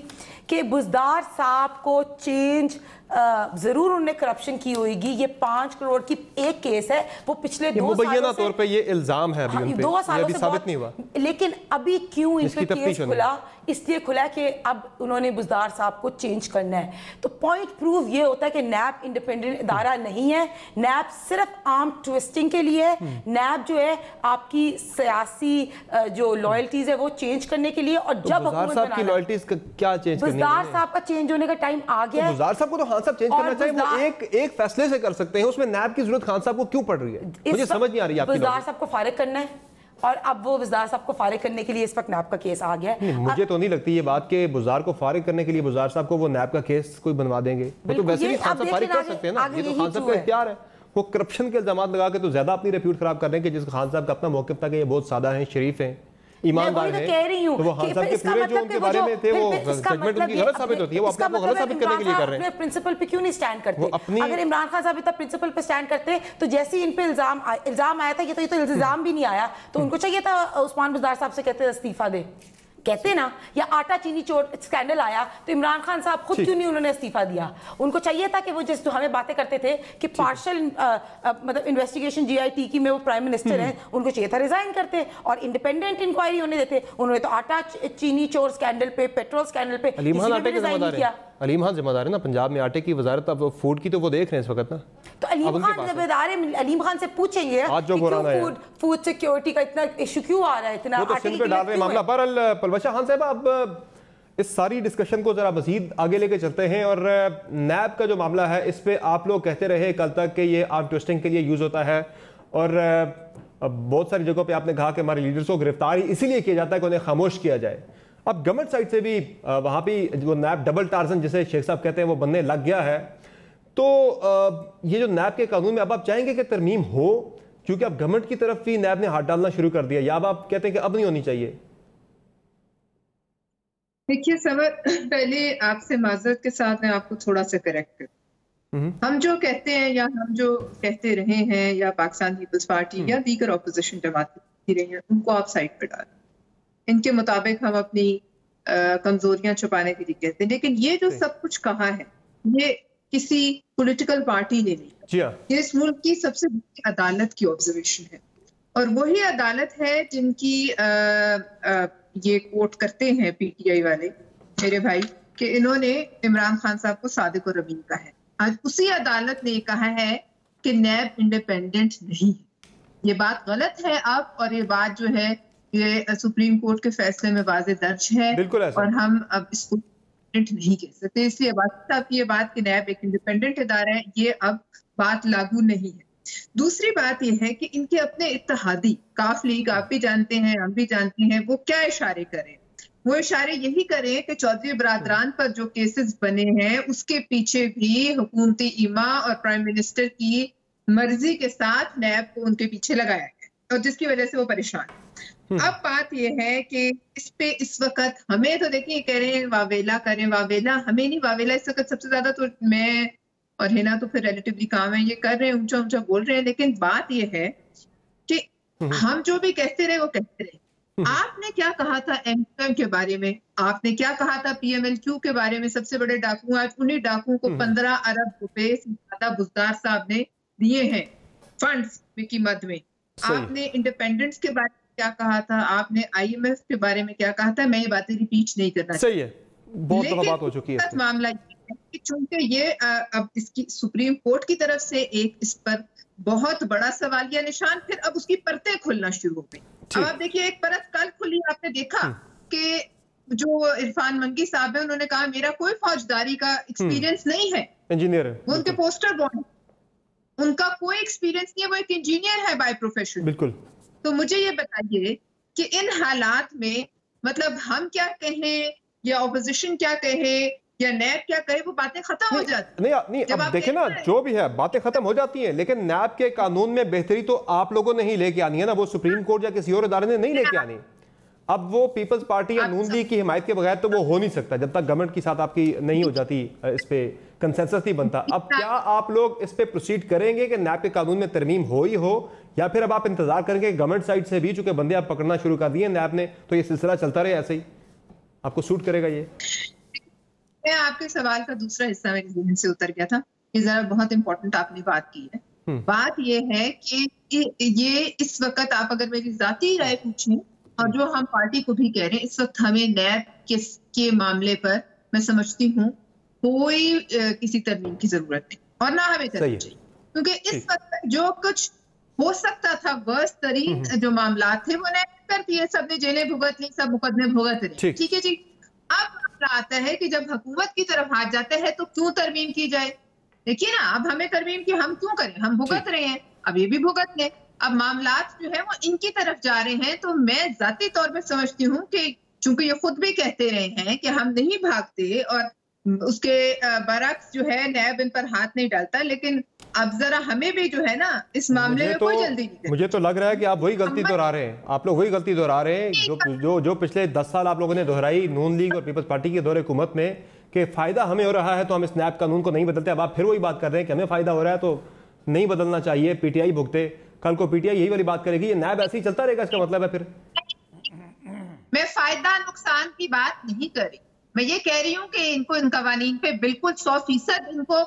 कि बुज़दार साहब को चेंज जरूर उन्होंने करप्शन की होगी। ये 5 करोड़ की एक केस है, वो पिछले 2 सालों से, तौर पे ये इल्जाम है अभी उन पे, 2 सालों से साबित नहीं हुआ। लेकिन अभी क्यों इन पे केस खुला, इसलिए खुला कि अब उन्होंने बुज़दार साहब को चेंज करना है। तो पॉइंट प्रूव ये होता है कि नैब इंडिपेंडेंट इदारा नहीं है, नैब सिर्फ आर्म ट्विस्टिंग के लिए है। नैब जो है आपकी सियासी जो लॉयल्टीज है वो चेंज करने के लिए, और जब हुकूमत की लॉयल्टीज क्या चेंज करनी है, बुज़दार साहब का चेंज होने का टाइम आ गया है। बुज़दार साहब को तो खान साहब चेंज करना चाहिए, वो एक फैसले से कर सकते हैं, उसमें नैब की जरूरत खान साहब को क्यों पड़ रही है, मुझे समझ नहीं आ रही है। बुज़दार साहब को फारिग करना है और अब वो बुज़दार साहब को फारिग करने के लिए इस वक्त नैब का केस आ गया है। मुझे तो नहीं लगती ये बात कि बुज़दार को फारिग करने के लिए बुज़दार साहब को वो नैब का केस कोई बनवा देंगे। वो तो वैसे भी खान साहब फारिग कर सकते हैं ना, ये तो खान साहब का इख्तियार है। वो करप्शन के इल्जाम लगा के तो ज्यादा अपनी रेप्यूट खराब कर रहे हैं कि जिस खान साहब का अपना मौक़िफ़ था कि ये बहुत सादा हैं, शरीफ हैं, ईमानदार है। तो वो खान साहब के पूरे जो उनके बारे में थे वो जजमेंट उनकी गलत साबित होती है, वो अपने को गलत साबित करने के लिए कर रहे हैं। प्रिंसिपल पे क्यों नहीं स्टैंड करते? अगर इमरान खान साहब इतना प्रिंसिपल पे स्टैंड करते तो जैसे ही इन पे इल्जाम आया था, ये तो इल्जाम भी नहीं आया, तो उनको चाहिए था उस्मान बुज़दार साहब से कहते इस्तीफा दे, कहते ना, या आटा चीनी चोर स्कैंडल आया तो इमरान खान साहब खुद क्यों नहीं उन्होंने इस्तीफा दिया? उनको चाहिए था कि वो जिस हमें बातें करते थे कि पार्शल मतलब इन्वेस्टिगेशन GIT की में वो प्राइम मिनिस्टर हैं, उनको चाहिए था रिजाइन करते और इंडिपेंडेंट इंक्वायरी होने देते। उन्होंने तो आटा चीनी चोर स्कैंडल पे, पेट्रोल स्कैंडल पे अलीम खान आटे के जिम्मेदार है, अलीम खान जिम्मेदार है ना पंजाब में आटे की वजारत, अब फूड की तो वो देख रहे हैं इस वक्त ना। तो अलीम खान जिम्मेदार है, अलीम खान से पूछेंगे फूड सिक्योरिटी का इतना इशू क्यों आ रहा है, इतना आटे पे डाल रहे मामला। बहरहाल पलवशा खान साहब, अब इस सारी डिस्कशन को जरा मजीद आगे लेके चलते हैं और नैब का जो मामला है इस पे आप लोग कहते रहे कल तक कि ये आर्म ट्विस्टिंग के लिए यूज होता है और बहुत सारी जगहों पे आपने कहा कि हमारे लीडर्स को गिरफ्तार इसीलिए किया जाता है कि उन्हें खामोश किया जाए। अब गवर्नमेंट साइड से भी वहाँ पे वो नैब डबल टार्जन जिसे शेख साहब कहते हैं वो बनने लग गया है। तो ये जो नैब के कानून में अब आप चाहेंगे कि तरमीम हो, क्योंकि अब गवर्नमेंट की तरफ भी नैब ने हाथ डालना शुरू कर दिया, या अब आप कहते हैं कि अब नहीं होनी चाहिए? देखिए समर, पहले आपसे माजरत के साथ मैं आपको थोड़ा सा करेक्ट कर, हम जो कहते हैं या हम जो कहते रहे हैं या पाकिस्तान पीपल्स पार्टी या दीगर ऑपोजिशन जमातें रही हैं, उनको आप साइड पर डालें। इनके मुताबिक हम अपनी कमजोरियां छुपाने के लिए कहते हैं, लेकिन ये जो सब कुछ कहा है ये किसी पॉलिटिकल पार्टी ने नहीं, ये इस मुल्क की सबसे बड़ी अदालत की ऑब्जर्वेशन है और वही अदालत है जिनकी ये कोट करते हैं PTI वाले मेरे भाई कि इन्होंने इमरान खान साहब को सादिक और अमीन कहा है। आज उसी अदालत ने कहा है कि नैब इंडिपेंडेंट नहीं है। ये बात गलत है अब, और ये बात जो है ये सुप्रीम कोर्ट के फैसले में वाज़े दर्ज है और हम अब इसको नहीं कह सकते। इसलिए बात ये बात कि नैब एक इंडिपेंडेंट इदारा है, ये अब बात लागू नहीं है। दूसरी बात यह है कि इनके अपने इत्तेहादी काफ लीग, आप भी जानते हैं हम भी जानते हैं, वो क्या इशारे करें, वो इशारे यही करें कि चौधरी बरादरान पर जो केसेस बने हैं उसके पीछे भी हुकूमती ईमा और प्राइम मिनिस्टर की मर्जी के साथ नैब को उनके पीछे लगाया गया और जिसकी वजह से वो परेशान। अब बात यह है कि इस पे इस वक्त हमें तो देखिए कह रहे हैं वावेला करें, वावेला हमें नहीं, वावेला इस वक्त सबसे ज्यादा तो मैं और हिना तो फिर रिलेटिवली काम है, ये कर रहे हैं, ऊंचा ऊंचा बोल रहे हैं, लेकिन बात यह है कि हम जो भी कहते रहे वो कहते रहे। आपने क्या कहा था MQM के बारे में, आपने क्या कहा था PMLQ के बारे में, सबसे बड़े डाकू, आज उन्हीं डाकुओं को 15 अरब रुपए से ज्यादा बुज़दार साहब ने दिए हैं फंड्स की मद में। आपने इंडिपेंडेंस के बारे में क्या कहा था, आपने IMF के बारे में क्या कहा था, मैं ये बातें रिपीट नहीं करना सही है, बहुत दफा बात हो चुकी है। मामला कि चूंकि ये अब इसकी सुप्रीम कोर्ट की तरफ से एक इस पर बहुत बड़ा सवालिया निशान, फिर अब उसकी परतें खुलना शुरू हो गई। अब आप देखिए एक परत कल खुली, आपने देखा कि जो इरफान मंगी साहब है उन्होंने कहा मेरा कोई फौजदारी का एक्सपीरियंस नहीं है, इंजीनियर है, वो उनके पोस्टर बॉय, उनका कोई एक्सपीरियंस नहीं है, वो एक इंजीनियर है बाय प्रोफेशन। बिल्कुल। तो मुझे ये बताइए कि इन हालात में मतलब हम क्या कहें या ऑपोजिशन क्या कहे या नैब क्या करे, वो बातें खत्म हो जाती नहीं नहीं, जब अब आप देखें ना, जो भी है बातें खत्म हो जाती हैं, लेकिन नैब के कानून में बेहतरी तो आप लोगों ने ही लेके आनी है ना, वो सुप्रीम कोर्ट या किसी और इदारे ने नहीं लेके आनी। अब वो पीपल्स पार्टी या नून लीग की हिमायत के बगैर तो वो हो नहीं सकता जब तक गवर्नमेंट के साथ आपकी नहीं हो जाती, इस पे कंसेंसस नहीं बनता। अब क्या आप लोग इस पे प्रोसीड करेंगे कि नैब के कानून में तरमीम हो ही हो, या फिर अब आप इंतजार करेंगे गवर्नमेंट साइड से भी, चूंकि बंदे आप पकड़ना शुरू कर दिए नैब ने, तो ये सिलसिला चलता रहे ऐसे ही? आपको सूट करेगा ये? मैं आपके सवाल का दूसरा हिस्सा मेरे जहन से उतर गया था। ये जरा बहुत इंपॉर्टेंट आपने बात की है। बात ये है कि ये इस वक्त आप अगर मेरी जाती राय पूछें, और जो हम पार्टी को भी कह रहे हैं, इस वक्त हमें नैब के मामले पर मैं समझती हूँ कोई किसी तरमीम की जरूरत नहीं, और ना हमें करनी चाहिए, क्योंकि इस वक्त जो कुछ हो सकता था वर्स्ट तरीन जो मामला थे वो नैब कर दिए, सबने जेलें भुगत ली, सब मुकदमे भुगत रहे। ठीक है जी। अब आता है कि जब हुकूमत की तरफ हाथ जाता है तो क्यों तरमीम की जाए? देखिए ना, अब हमें तरमीम की हम क्यों करें, हम भुगत रहे हैं, अब ये भी भुगत लें। अब मामलात जो है वो इनकी तरफ जा रहे हैं, तो मैं जाती तौर पे समझती हूँ कि चूंकि ये खुद भी कहते रहे हैं कि हम नहीं भागते और उसके बरक्स जो है नैब इन पर हाथ नहीं डालता, लेकिन अब जरा हमें भी जो है ना इस मामले में कोई जल्दी नहीं। मुझे तो लग रहा है कि आप वही गलती दोहरा रहे हैं, आप लोग वही गलती दोहरा रहे हैं जो पिछले 10 साल आप लोगों ने दोहराई नून लीग और पीपल्स पार्टी के दौरे हुकूमत में, कि फायदा हमें हो रहा है तो हम इस नैब कानून को नहीं बदलते। अब आप फिर वही बात कर रहे हैं कि हमें फायदा हो रहा है तो नहीं बदलना चाहिए, पीटीआई भुगते। कल को पीटीआई यही वाली बात करेगी, ये नैब ऐसे ही चलता रहेगा, इसका मतलब है फिर? मैं फायदा नुकसान की बात नहीं कर रही, मैं ये कह रही हूँ कि इनको इन कवानीन पे बिल्कुल 100% इनको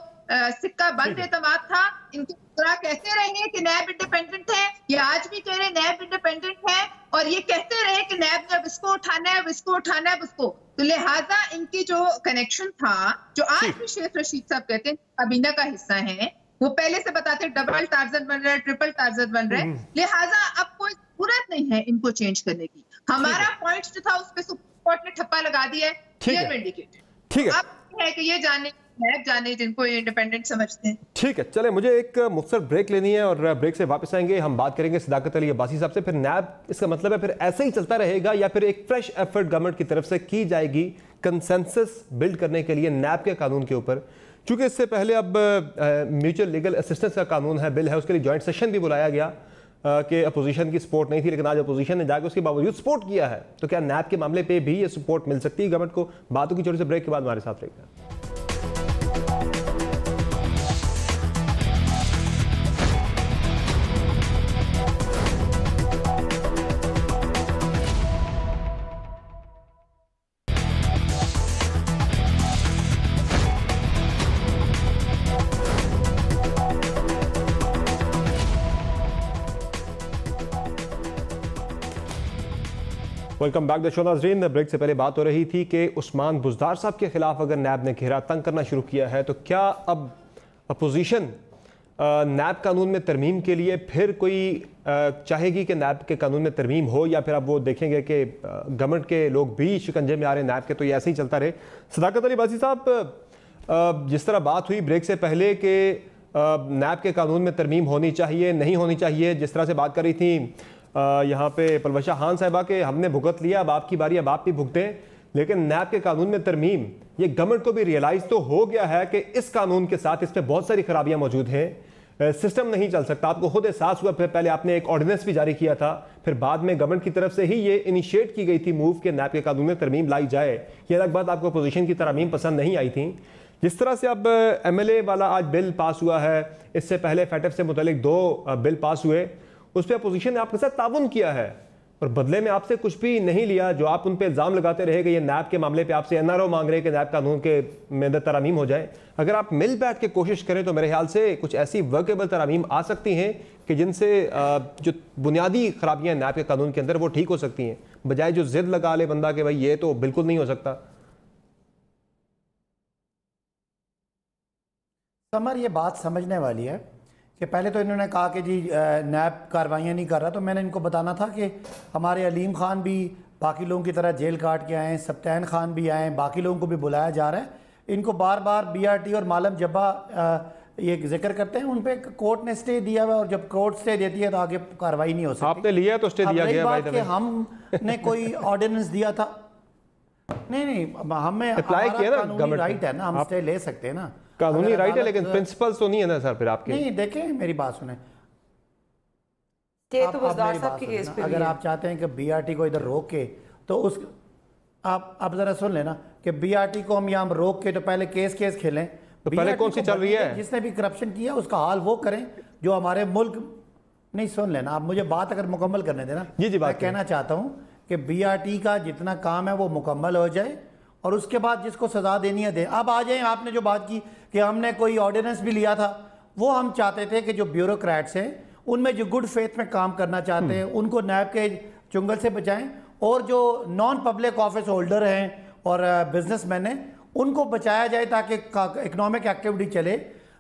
सिक्का बंद एतमाद था। इनको पूरा कहते रहे कि नैब इंडिपेंडेंट है, ये आज भी कह रहे नैब इंडिपेंडेंट है, और ये कहते रहे कि नैब ने अब इसको उठाना है, अब इसको उठाना है, अब उसको, तो लिहाजा इनकी जो कनेक्शन था, जो आज भी शेख रशीद साहब कहते हैं काबीना का हिस्सा है, वो पहले से बताते डबल टार्जन बन रहा है, ट्रिपल टार्जन बन रहा है, लिहाजा अब कोई जरूरत नहीं है इनको चेंज करने की। हमारा पॉइंट जो था उस पर सुप्रीम कोर्ट ने ठप्पा लगा दिया है, क्लियर इंडिकेटेड। ठीक है, अब है कि ये जाने जिनको इंडिपेंडेंट समझते हैं। ठीक है, चले मुझे एक मुख्तसर ब्रेक लेनी है और ब्रेक से वापस आएंगे, हम बात करेंगे सदाकत अली अब्बासी साहब से। फिर नैब, इसका मतलब है फिर ऐसे ही चलता रहेगा या फिर एक फ्रेश एफर्ट गवर्नमेंट की तरफ से की जाएगी कंसेंसस बिल्ड करने के लिए नैब के कानून के ऊपर? चूंकि इससे पहले अब म्यूचुअल लीगल असिस्टेंस का कानून है, बिल है, उसके लिए जॉइंट सेशन भी बुलाया गया कि अपोजिशन की सपोर्ट नहीं थी, लेकिन आज अपोजिशन ने जाकर उसके बावजूद सपोर्ट किया है। तो क्या नैब के मामले पे भी ये सपोर्ट मिल सकती है गवर्नमेंट को? बातों की छोटी से ब्रेक के बाद हमारे साथ रहेगा। वेलकम बैक द शो नाज़रीन। ब्रेक से पहले बात हो रही थी कि उस्मान बुज़दार साहब के खिलाफ अगर नैब ने घेरा तंग करना शुरू किया है तो क्या अब अपोजिशन नैब कानून में तरमीम के लिए फिर कोई चाहेगी कि नैब के कानून में तरमीम हो, या फिर अब वो देखेंगे कि गवर्नमेंट के लोग भी शिकंजे में आ रहे हैं नैब के, तो ये ऐसे ही चलता रहे? सदाकत अली अब्बासी साहब, जिस तरह बात हुई ब्रेक से पहले कि नैब के कानून में तरमीम होनी चाहिए नहीं होनी चाहिए, जिस तरह से बात कर रही थी यहाँ पे पलवशा खान साहिबा के हमने भुगत लिया, अब आपकी बारी, अब आप भी भुगतें, लेकिन नैब के कानून में तरमीम, ये गवर्नमेंट को भी रियलाइज तो हो गया है कि इस कानून के साथ इस पर बहुत सारी खराबियां मौजूद हैं, सिस्टम नहीं चल सकता। आपको खुद एहसास हुआ, फिर पहले आपने एक ऑर्डिनेंस भी जारी किया था, फिर बाद में गवर्नमेंट की तरफ से ही ये इनिशिएट की गई थी मूव के नैब के कानून में तरमीम लाई जाए। ये अलग बात, आपको अपोजिशन की तरमीम पसंद नहीं आई थी। जिस तरह से अब MLA वाला आज बिल पास हुआ है, इससे पहले FATF से मुतल्लिक 2 बिल पास हुए, उस पर अपोजिशन ने आपके साथ ताउन किया है और बदले में आपसे कुछ भी नहीं लिया। जो आप उन पर इल्ज़ाम लगाते रहे कि ये नैब के मामले पे आपसे NRO मांग रहे हैं कि नैब कानून के में तरमीम हो जाए, अगर आप मिल बैठ के कोशिश करें तो मेरे ख्याल से कुछ ऐसी वर्केबल तरमीम आ सकती हैं कि जिनसे जो बुनियादी खराबियाँ नैब के कानून के अंदर वो ठीक हो सकती हैं, बजाय जो जिद लगा ले बंदा कि भाई ये तो बिल्कुल नहीं हो सकता। समर, ये बात समझने वाली है कि पहले तो इन्होंने कहा कि जी नैब कार्रवाइयाँ नहीं कर रहा, तो मैंने इनको बताना था कि हमारे अलीम खान भी बाकी लोगों की तरह जेल काट के आए, सप्तान खान भी आए, बाकी लोगों को भी बुलाया जा रहा है। इनको बार बार BRT और मालम जब्बा ये जिक्र करते हैं, उन पे कोर्ट ने स्टे दिया हुआ, और जब कोर्ट स्टे देती है तो आगे कार्रवाई नहीं हो सकती। आपने लिया तो स्टे दिया गया। हमने कोई ऑर्डिनेंस दिया था, नहीं हमें अप्लाई किया ना कानूनी राइट है ना, हम स्टे ले सकते हैं ना, कानूनी राइट है, लेकिन प्रिंसिपल्स तो नहीं है ना सर फिर आपके। नहीं देखें मेरी बात सुने, तो वज़ीर साहब के केस पे अगर आप चाहते हैं कि बीआरटी को इधर रोक के, तो उस आप जरा सुन लेना कि बीआरटी को हम यहाँ रोक के तो पहले केस खेलें, तो पहले कौन सी चल रही है? जिसने भी करप्शन किया उसका हाल वो करें जो हमारे मुल्क। नहीं सुन लेना आप, मुझे बात अगर मुकम्मल करने देना। जी मैं कहना चाहता हूँ कि बीआरटी का जितना काम है वो मुकम्मल हो जाए और उसके बाद जिसको सजा देनी है दे। अब आ जाए, आपने जो बात की कि हमने कोई ऑर्डिनेंस भी लिया था, वो हम चाहते थे कि जो ब्यूरोक्रेट्स हैं उनमें जो गुड फेथ में काम करना चाहते हैं उनको नैब के चुंगल से बचाएं, और जो नॉन पब्लिक ऑफिस होल्डर हैं और बिजनेसमैन हैं उनको बचाया जाए ताकि इकोनॉमिक एक्टिविटी चले।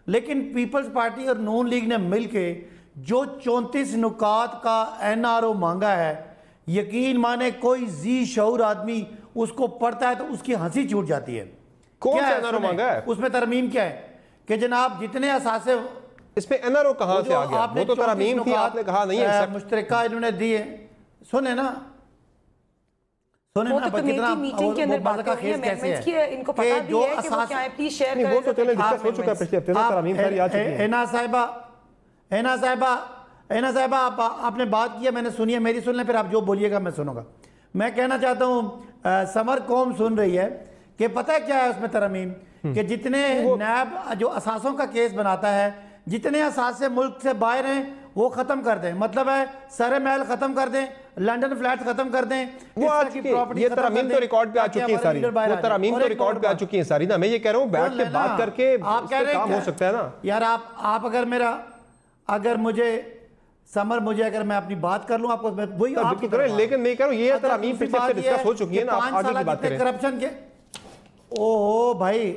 लेकिन पीपल्स पार्टी और नून लीग ने मिल के जो 34 नुकात का NRO मांगा है, यकीन माने कोई जी शऊर आदमी उसको पढ़ता है तो उसकी हंसी छूट जाती है। कौन सा NRO मांगा है? उसमें तरमीम क्या है कि जनाब जितने असासे, इसमें NRO कहां से आ गया? वो तो तरमीम थी, आपने कहा नहीं है मुश्तरका इन्होंने दिए। सुने ना वो तो कितना मीटिंग के अंदर बात कर रही है, अमेंडमेंट्स की इनको पता भी है कि वो क्या है, प्लीज शेयर करें। वो तो चले डिस्कस हो चुका है पिछले हफ्ते ना, तरमीम सारी आ चुकी है। एना साहिबा आपने बात किया, मैंने सुनी है, मेरी सुन लें फिर आप जो बोलिएगा मैं सुनूंगा। मैं कहना चाहता हूँ समर कौम सुन रही है कि पता है क्या है उसमें तरमीम, कि जितने नैब जो असासों का केस बनाता है, जितने असासे मुल्क से बाहर हैं वो खत्म कर दें, मतलब है सारे महल खत्म कर दें, लंदन फ्लैट खत्म कर दें। वो आज की ये तरमीम तो रिकॉर्ड पे आ चुकी है सारी, वो तरमीम तो रिकॉर्ड पे आ चुकी है सारी ना। मैं ये कह रहा हूँ बैठ के बात करके आप कह रहे काम हो सकता है ना यार। आप अगर मुझे समर मुझे अगर मैं अपनी बात कर लूं आपको वही आप करें, लेकिन मैं कह रहा हूँ ये तरमीम पिछले हफ्ते डिस्कस हो चुकी है ना, आप आगे की बात करें। करप्शन के ओहो भाई,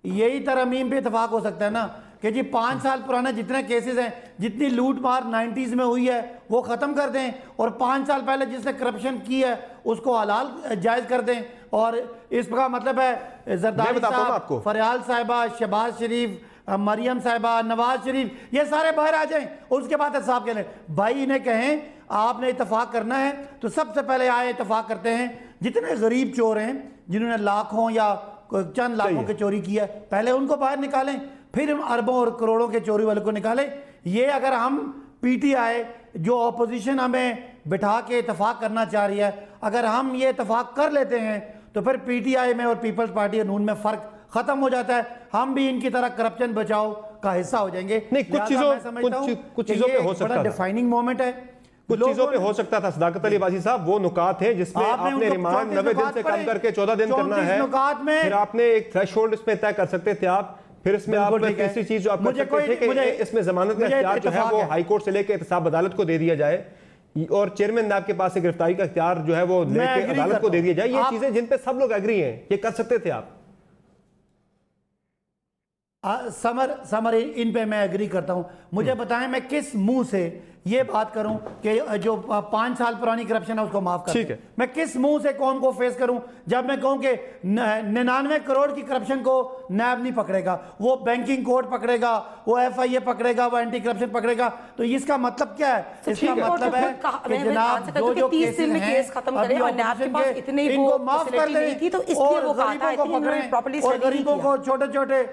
यही तरमीम पे इतफाक हो सकता है ना कि जी 5 साल पुराने जितने केसेस हैं, जितनी लूट मार 90s में हुई है वो ख़त्म कर दें, और 5 साल पहले जिसने करप्शन की है उसको हलाल जायज़ कर दें। और इसका मतलब है जरदारी साहब, फरियाल साहिबा, शहबाज शरीफ, मरियम साहिबा, नवाज शरीफ, ये सारे बाहर आ जाएं और उसके बाद हिसाब के लें। भाई इन्हें कहें आपने इतफाक करना है तो सबसे पहले आए इतफाक करते हैं जितने गरीब चोर हैं जिन्होंने लाखों या चंद लाखों की चोरी की है, पहले उनको बाहर निकालें, फिर उन अरबों और करोड़ों के चोरी वालों को निकालें। ये अगर हम PTI जो अपोजिशन हमें बिठा के इतफाक करना चाह रही है, अगर हम ये इतफाक कर लेते हैं तो फिर PTI में और पीपल्स पार्टी और नून में फ़र्क ख़त्म हो जाता है। हम भी इनकी तरह करप्शन बचाओ का हिस्सा हो जाएंगे। नहीं, कुछ चीज़ों पे हो सकता है, डिफाइनिंग मोमेंट है, कुछ चीजों पे हो सकता था। सदाकत अली बाजी साहब, वो नुकात है जिसमें आपने रिमांड 90 दिन से कम करके 14 दिन करना है, फिर आपने एक थ्रेशोल्ड इसमें तय कर सकते थे आप, फिर इसमें आप तीसरी चीज जो आप कर सकते थे कि इसमें जमानत का इख्तियार जो है वो हाई कोर्ट से लेकर एहतसाब अदालत को दे दिया जाए, और चेयरमैन नैब के पास से गिरफ्तारी का इख्तियार जो है वो लेके अदालत को दे दिया जाए। ये चीजें जिन पे सब लोग एग्री हैं, ये कर सकते थे आप। समर इन पे मैं एग्री करता हूं। मुझे बताएं मैं किस मुंह से ये बात करूं कि जो 5 साल पुरानी करप्शन है उसको माफ कर दें। मैं किस मुंह से कौम को फेस करूं जब मैं कहूं कि 99 करोड़ की करप्शन को नैब नहीं पकड़ेगा, वो बैंकिंग कोड पकड़ेगा, वो FIA पकड़ेगा, वो एंटी करप्शन पकड़ेगा। तो इसका मतलब क्या है? इसका मतलब है कि जनाब जो केस खत्म करें और नैब के पास इतने इनको माफ कर दें तो इसलिए वो गरीबों को पकड़ें और गरीबों को छोटे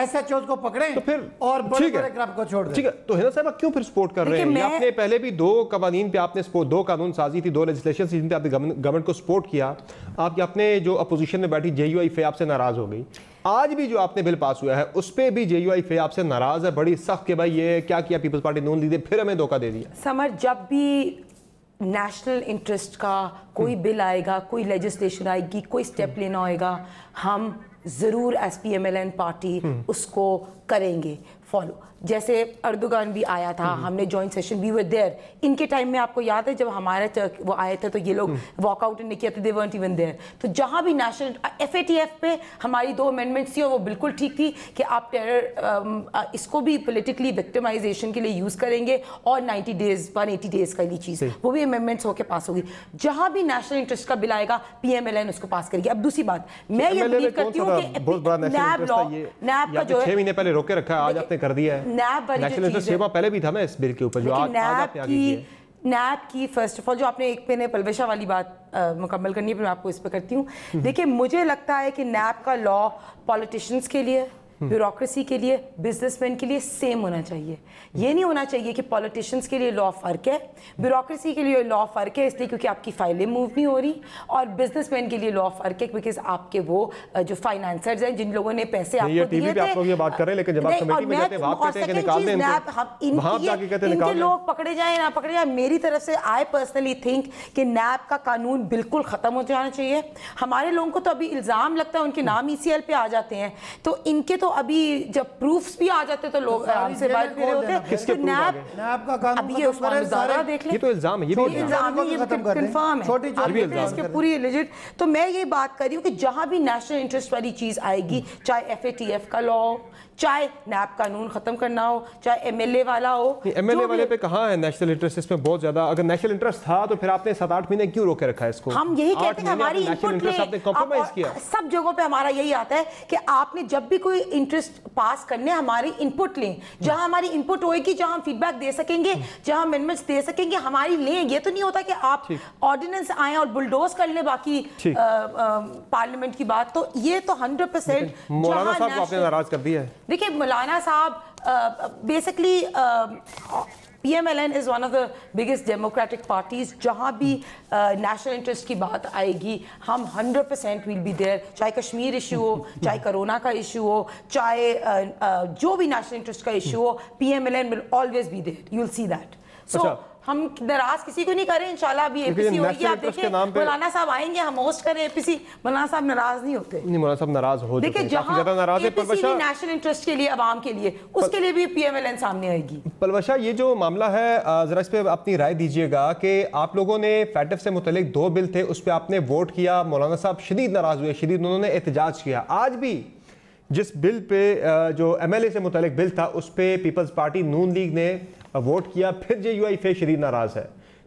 SHOs को पकड़ें तो फिर और बड़े-बड़े क्रप को छोड़ दें। ठीक है, तो हिना साहब क्यों फिर सपोर्ट कर रहे हैं? आपने पहले भी 2 कवानीन पे आपने दो कानून साजी थी, 2 लेजिस्लेशन जिन पे आपने गवर्नमेंट को सपोर्ट किया। आपके अपने जो अपोजिशन में बैठी JUI आपसे नाराज हो गई। आज भी जो आपने बिल पास हुआ है उस पर भी JUI आपसे नाराज है बड़ी सख्त कि भाई ये क्या किया पीपल्स पार्टी नून लीग, फिर हमें धोखा दे दिया। समर, जब भी नेशनल इंटरेस्ट का कोई बिल आएगा, कोई लेजिस्लेशन आएगी, कोई स्टेप लेना होएगा, हम ज़रूर SPMLN पार्टी उसको करेंगे फॉलो। जैसे अर्दोगान भी आया था, हमने joint session we were there. इनके टाइम में आपको याद है जब हमारे वो आए थे तो ये लोग वॉकआउट नहीं किया था, दे weren't even there। तो जहाँ भी नेशनल FATF पे हमारी 2 अमेंडमेंट्स थी और वो बिल्कुल ठीक थी कि आप टेरर इसको भी पोलिटिकली विक्टिमाइजेशन के लिए यूज़ करेंगे और 90 डेज 180 डेज का चीज़ वो भी अमेंडमेंट्स होकर पास होगी। जहाँ भी नेशनल इंटरेस्ट का बिल आएगा PMLN उसको पास करेगी। अब दूसरी बात, मैं ये बिलीव करती हूँ कि नैब लॉ, नैब का जो 6 महीने पहले रोके रखा है, आज आपने कर दिया है। नैब वाली जो चीज़ पहले भी था ना इस बिल के ऊपर जो आज आपने आगे किया। नैब की फर्स्ट ऑफ ऑल जो आपने एक मैंने पलवेशा वाली बात मुकम्मल करनी है, फिर मैं आपको इस पर करती हूँ। देखिए, मुझे लगता है कि नैब का लॉ पॉलिटिशियंस के लिए, ब्यूरोक्रेसी के लिए, बिजनेसमैन के लिए सेम होना चाहिए। ये नहीं होना चाहिए कि पॉलिटिशियंस के लिए लॉ फ़र्क है, ब्यूरोक्रेसी के लिए लॉ फ़र्क है इसलिए क्योंकि आपकी फाइलें मूव नहीं हो रही, और बिजनेसमैन के लिए लॉ फ़र्क है बिकॉज आपके वो जो फाइनेंसर्स हैं जिन लोगों ने पैसे आपको दिए थे। आप लोग ये बात कर रहे हैं, लेकिन जब आप कमेटी में जाते हैं वहां कहते हैं कि निकाल दें इनको, वहां जाके कहते हैं निकाल दें। लोग पकड़े जाए ना पकड़े जाए, मेरी तरफ से आई पर्सनली थिंक कि नैब का कानून बिल्कुल ख़त्म हो जाना चाहिए। हमारे लोगों को तो अभी इल्ज़ाम लगता है उनके नाम ECL पे आ जाते हैं, तो इनके तो अभी जब प्रूफ्स भी आ जाते तो लोग आराम से बात कर रहे होते हैं। किसके तो नैब का कानून अभी ये उस्मान ज़ारा देख लें, ये तो इल्जाम है, ये भी इल्जाम है, ये कंफर्म है, छोटी छोटी इसके पूरी लेजिट। तो मैं ये बात कर रही हूँ कि जहां भी नेशनल इंटरेस्ट वाली चीज आएगी, चाहे FATF का लॉ हो, चाहे नैब कानून खत्म करना हो, चाहे MLA वाला हो। MLA वाले पे कहाँ है नेशनल इंटरेस्ट? इसमें बहुत ज्यादा, अगर नेशनल इंटरेस्ट था तो फिर आपने 7-8 महीने क्यों रोके रखा है इसको? हम यही कहते हैं कि हमारी कॉम्प्रोमाइज किया। सब जगहों पे हमारा यही आता है कि आपने जब भी कोई इंटरेस्ट पास करने हमारी इनपुट लें, जहां हमारी इनपुट होएगी, जहां हम फीडबैक दे सकेंगे, जहां अमेंडमेंट्स दे सकेंगे, हमारी लें। ये तो नहीं होता कि आप ऑर्डिनेंस आए और बुलडोज कर लें बाकी पार्लियामेंट की बात। तो ये तो 100% मौलाना साहब को आपने नाराज कर दिया है। देखिए, मौलाना साहब basically PMLN is one of the biggest democratic parties. जहाँ भी नेशनल इंटरेस्ट की बात आएगी हम 100% विल बी देयर, चाहे कश्मीर इशू हो, चाहे कोरोना का इशू हो, चाहे जो भी नेशनल इंटरेस्ट का इशू हो, PMLN will always be there. You'll see that. So हम नाराज किसी को नहीं करें, इंशाल्लाह अभी APC होगी, आप देखिए मौलाना साहब आएंगे, हम होस्ट करें APC, मौलाना साहब नाराज नहीं होते। नहीं, मौलाना साहब नाराज हो देखिए, जहां APC भी नेशनल इंटरेस्ट के लिए, अवाम के लिए, उसके लिए भी PMLN सामने आएगी। पलवशा, ये जो मामला है जरा इस पे अपनी राय दीजिएगा कि आप लोगों ने FATF से मुतल्लिक 2 बिल थे, उस पर आपने वोट किया, मौलाना साहब शदीद नाराज हुए, शदीद उन्होंने एहतजाज किया। आज भी जिस बिल पे जो MLA से मुतल्लिक बिल था उस पे पीपल्स पार्टी नून लीग ने वोट किया, फिर JUI फिर शदीद नाराज है।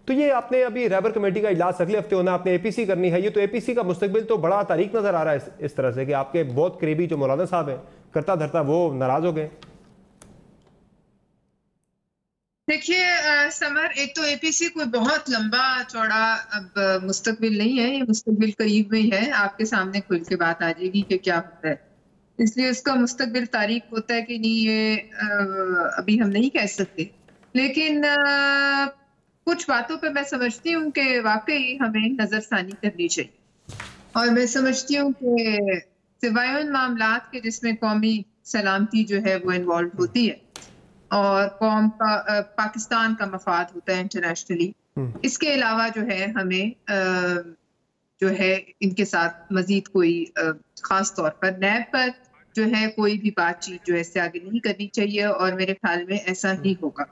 तो ये आपने अभी रैबर कमेटी का इजलास अगले हफ्ते होना, आपने APC करनी है, ये तो APC का मुस्तकबिल तो बड़ा तारीख नजर आ रहा है इस तरह से कि आपके बहुत करीबी जो मौलाना साहब हैं करता धरता वो नाराज हो गए। देखिए समर, एक तो APC कोई बहुत लंबा चौड़ा अब मुस्तकबिल नहीं है, ये मुस्तकबिल करीब में ही है, आपके सामने खुल के बात आ जाएगी कि क्या होता है, इसलिए उसका मुस्तकबिल तारीख होता है कि नहीं ये अभी हम नहीं कह सकते। लेकिन कुछ बातों पे मैं समझती हूँ कि वाकई हमें नजरसानी करनी चाहिए, और मैं समझती हूँ कि सिवाय उन मामलात के जिसमें कौमी सलामती जो है वो इन्वॉल्व होती है और कौम का पाकिस्तान का मफाद होता है इंटरनेशनली, इसके अलावा जो है हमें जो है इनके साथ मजीद कोई खास तौर पर नैब पर जो है कोई भी बातचीत जो है इससे आगे नहीं करनी चाहिए, और मेरे ख्याल में ऐसा ही होगा।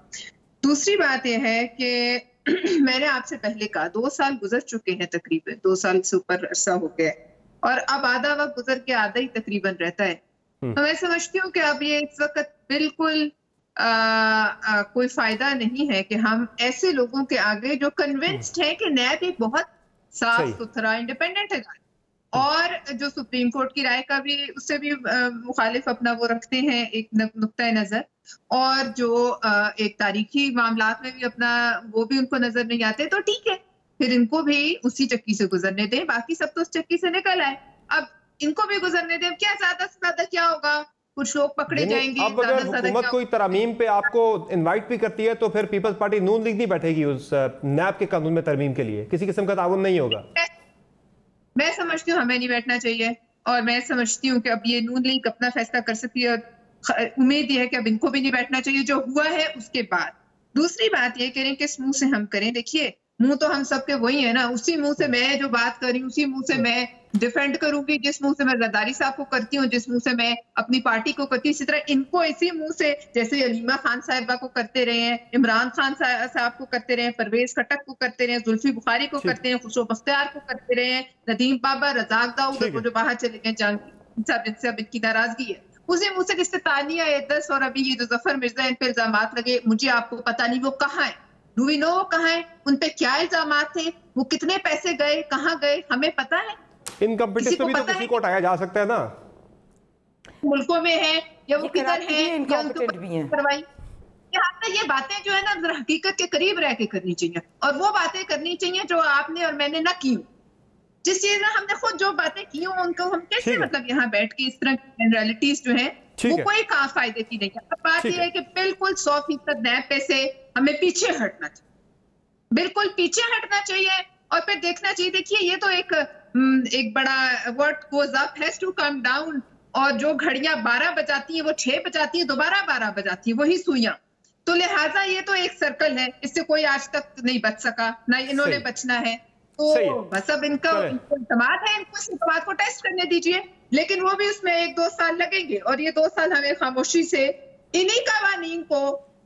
दूसरी बात यह है कि मैंने आपसे पहले कहा 2 साल गुजर चुके हैं, तकरीबन 2 साल से ऊपर अरसा हो गया है, और अब आधा वक्त गुजर के आधा ही तकरीबन रहता है। तो मैं समझती हूँ कि अब ये इस वक्त बिल्कुल कोई फायदा नहीं है कि हम ऐसे लोगों के आगे जो कन्विंस्ड है कि नैब एक बहुत साफ सुथरा इंडिपेंडेंट है, और जो सुप्रीम कोर्ट की राय का भी उससे भी मुखालिफ अपना वो रखते हैं एक नुक्ता नजर, और जो एक तारीखी मामलात में भी अपना वो भी उनको नजर नहीं आते, तो ठीक है, फिर इनको भी उसी चक्की से गुजरने दें, बाकी सब तो उस चक्की से निकल आए, अब इनको भी गुजरने दें। क्या ज्यादा से ज्यादा क्या होगा, कुछ लोग पकड़े जाएंगे। अब अगर हुकूमत कोई तरमीम पे आपको इनवाइट भी करती है तो फिर पीपल्स पार्टी नून लीग नहीं बैठेगी उस नैब के कानून में तरमीम के लिए, किसी किस्म का ताउन नहीं होगा। मैं समझती हूँ हमें नहीं बैठना चाहिए, और मैं समझती हूँ कि अब ये नून लीग अपना फैसला कर सकती है, और उम्मीद ये है कि अब इनको भी नहीं बैठना चाहिए जो हुआ है उसके बाद। दूसरी बात ये करें किस मुंह से हम करें, देखिए मुंह तो हम सबके वही है ना, उसी मुंह से मैं जो बात कर रही हूँ उसी मुंह से मैं डिफेंड करूंगी, जिस मुंह से मैं जरदारी साहब को करती हूँ, जिस मुंह से मैं अपनी पार्टी को करती हूँ, इसी तरह इनको इसी मुंह से जैसे अलीमा खान साहिबा को करते रहे हैं, इमरान खान साहब को करते रहे हैं, परवेज खटक को करते रहे हैं, जुल्फी बुखारी को करते हैं, खुशरो बख्तियार को करते रहे हैं, नदीम बाबा, रजाक दाऊद को जो बाहर चले गए जंग सब इनसे अब इनकी नाराजगी है, उसी मुंह से जिससे तानिया एदस और अभी ये जो जफर मिर्जा इन पे इल्जामात लगे, मुझे आपको पता नहीं वो कहाँ है, डू वी नो वो कहाँ है, उन पे क्या इल्जामात थे, वो कितने पैसे गए, कहाँ गए, हमें पता है। इनकम्पिटेंस पे भी तो किसी को उठाया जा सकता है ना, मुल्कों में है या वो किधर है या उनको करवाई, आपने ये बातें जो है ना जरा हकीकत के करीब रह के करनी चाहिए, और वो बातें करनी चाहिए जो आपने और मैंने ना की। जिस चीज में हमने खुद जो बातें की हो उनको हम कैसे मतलब यहाँ बैठ के इस तरह की जनरलिटीज जो है वो कोई फायदे की नहीं है। अब बात यह है कि बिल्कुल 100% नैब पे से हमें पीछे हटना चाहिए, बिल्कुल पीछे हटना चाहिए और फिर देखना चाहिए। देखिए ये तो एक बड़ा what goes up has to come down, और जो घड़ियां 12 बजाती हैं वो 6 बजाती है, दोबारा 12 बजाती है, वही सुइयां। तो लिहाजा ये तो एक सर्कल है, इससे कोई आज तक नहीं बच सका, ना इन्होंने बचना है। तो बस अब इनको इल्जामात है, इनको इस बात को टेस्ट करने दीजिए, लेकिन वो भी उसमें 1-2 साल लगेंगे, और ये 2 साल हमें खामोशी से इन्हीं कवानीन को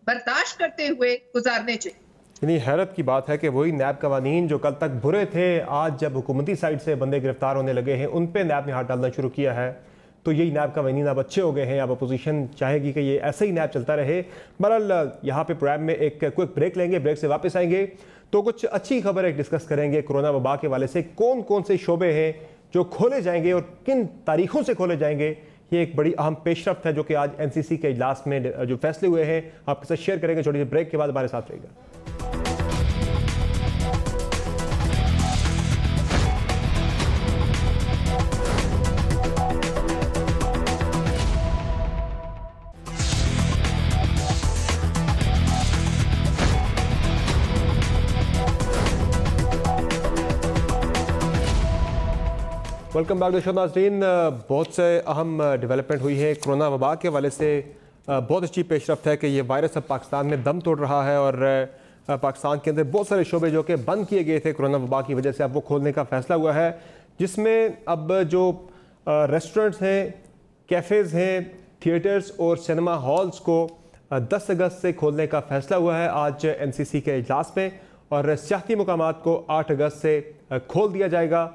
बर्दाश्त करते हुए गुजारने चाहिए। इतनी हैरत की बात है कि वही नैब कवानीन जो कल तक बुरे थे, आज जब हुकूमती साइड से बंदे गिरफ्तार होने लगे हैं, उन पे नैब ने हाथ डालना शुरू किया है। तो यही नैब कवानीन अब अच्छे हो गए हैं। अब अपोजिशन चाहेगी कि ये ऐसे ही नैब चलता रहे। बहरहाल यहाँ पे प्रोग्राम में एक क्विक ब्रेक लेंगे, ब्रेक से वापस आएंगे तो कुछ अच्छी खबरें डिस्कस करेंगे कोरोना वबा के वाले से। कौन कौन से शोबे हैं जो खोले जाएंगे और किन तारीखों से खोले जाएंगे, ये एक बड़ी अहम पेशरफ्त है जो कि आज एनसीसी के इजलास में जो फैसले हुए हैं आपके साथ शेयर करेंगे। छोटी सी ब्रेक के बाद हमारे साथ रहेगा। वेलकम बैक टू शो नाज़रीन। बहुत से अहम डेवलपमेंट हुई है कोरोना वबा के हवाले से। बहुत अच्छी पेशरफ्त है कि ये वायरस अब पाकिस्तान में दम तोड़ रहा है और पाकिस्तान के अंदर बहुत सारे शोबे जो कि बंद किए गए थे कोरोना वबा की वजह से, अब वो खोलने का फैसला हुआ है, जिसमें अब जो रेस्टोरेंट्स हैं, कैफ़ेज़ हैं, थिएटर्स और सिनेमा हॉल्स को 10 अगस्त से खोलने का फैसला हुआ है आज एनसीसी के इजलास में, और सियाहती मकामात को 8 अगस्त से खोल दिया जाएगा।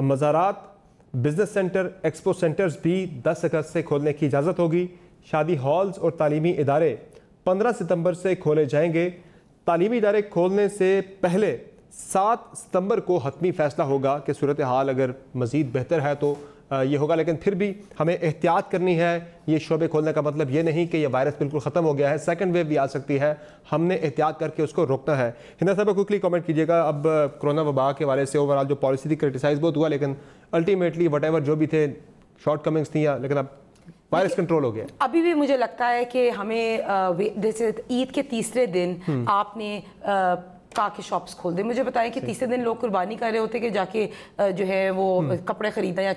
मज़ारात, बिजनेस सेंटर, एक्सपो सेंटर्स भी 10 अगस्त से खोलने की इजाज़त होगी। शादी हॉल्स और तालीमी इदारे 15 सितंबर से खोले जाएंगे। तालीमी इदारे खोलने से पहले 7 सितंबर को हतमी फैसला होगा कि सूरत हाल अगर मज़ीद बेहतर है तो ये होगा, लेकिन फिर भी हमें एहतियात करनी है। ये शोबे खोलने का मतलब ये नहीं कि ये वायरस बिल्कुल ख़त्म हो गया है, सेकंड वेव भी आ सकती है, हमने एहतियात करके उसको रोकना है। हिंदा साहब क्विकली कमेंट कीजिएगा। अब कोरोना वबा के वाले से ओवरऑल जो पॉलिसी थी क्रिटिसाइज बहुत हुआ, लेकिन अल्टीमेटली वट जो भी थे शॉर्ट कमिंग्स थी, लेकिन अब वायरस कंट्रोल हो गया। अभी भी मुझे लगता है कि हमें जैसे ईद के तीसरे दिन आपने कहा कि शॉप्स खोल दे। मुझे बताएं कि तीसरे दिन लोग कुर्बानी कर रहे होते कि जाके जो है वो कपड़े खरीदना या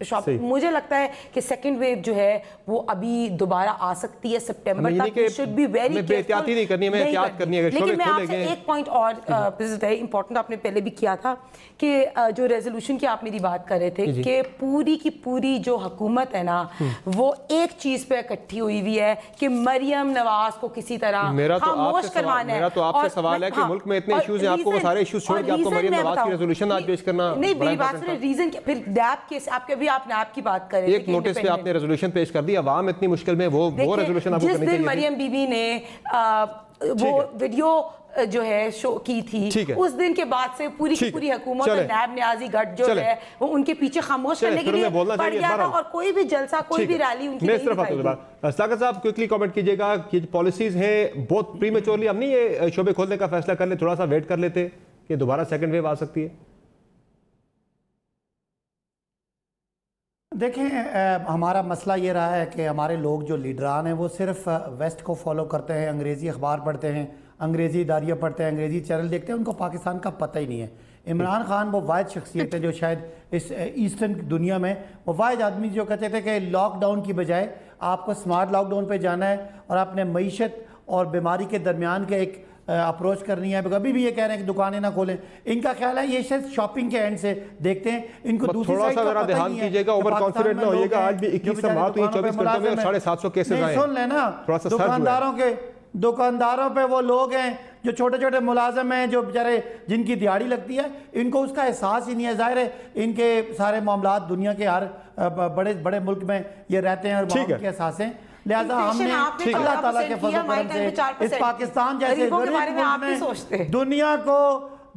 शॉप। मुझे लगता है कि सेकंड वेव जो है वो अभी दोबारा आ सकती है सितंबर तक। शुड बी वेरी एहतियात नहीं करनी है, हमें एहतियात करनी है। लेकिन मैं आपसे एक पॉइंट और, दिस इज वेरी इंपॉर्टेंट, आपने पहले भी किया था कि जो रेजोल्यूशन की आप मेरी बात कर रहे थे कि पूरी की पूरी जो हुकूमत है ना वो एक चीज पे इकट्ठी हुई हुई है कि मरियम नवाज को किसी तरह खामोश करवाना है। मेरा तो आपसे सवाल है कि मुल्क में इतने इश्यूज हैं, आपको वो सारे इश्यूज छोड़ के आपको मरियम नवाज की रेजोल्यूशन आज पेश करना नहीं, मेरी बात सुनिए। रीजन क्या, फिर नैब के आपके भी आप नैब की बात कर रहे थे, एक नोटिस पे आपने रेजोल्यूशन पेश कर दी, अवाम इतनी मुश्किल में वो रेजोल्यूशन आपको करनी चाहिए। जिस दिन मरियम बीबी ने वो वीडियो जो है शो की थी, उस दिन के बाद से पूरी की पूरी हुकूमत और नैब न्याजी गठ जो है वो उनके पीछे खामोश करने के लिए पड़ गया था, और कोई भी जलसा, कोई भी रैली उनकी नहीं दिखाई। साकिब साहब क्विकली कमेंट कीजिएगा कि पॉलिसीज हैं बहुत प्रीमेच्योरली, हम नहीं ये शोबे खोलने का फैसला कर ले, थोड़ा सा वेट कर लेते कि दोबारा सेकंड वेव आ सकती है। देखें, हमारा मसला ये रहा है कि हमारे लोग जो लीडरान हैं वो सिर्फ वेस्ट को फॉलो करते हैं, अंग्रेज़ी अखबार पढ़ते हैं, अंग्रेज़ी इदारियाँ पढ़ते हैं, अंग्रेज़ी चैनल देखते हैं, उनको पाकिस्तान का पता ही नहीं है। इमरान खान वो वाहिद शख्सियत है जो शायद इस ईस्टर्न दुनिया में वो वाहिद आदमी जो कहते थे कि लॉकडाउन की बजाय आपको स्मार्ट लॉकडाउन पे जाना है और अपने मईशत और बीमारी के दरमियान के एक अप्रोच करनी है। कभी भी ये कह रहे हैं कि दुकानें ना खोलें, इनका ख्याल है ये शायद शॉपिंग के एंड से देखते हैं, इनको दूसरी थोड़ा सा जरा ध्यान कीजिएगा, ओवर कॉन्फिडेंट ना होइएगा। आज भी 21 समात हुई, 24 घंटों में 750 केसेस आए। सुन लेना, दुकानदारों पे वो लोग हैं जो छोटे छोटे मुलाजम हैं, जो बेचारे जिनकी दिहाड़ी लगती है, इनको उसका एहसास ही नहीं है। जाहिर है इनके सारे मामलात दुनिया के हर बड़े बड़े मुल्क में ये रहते हैं और वहाँ के एहसास हैं। लिहाजा हमने अल्लाह ताला के फजल करम से इस पाकिस्तान जैसे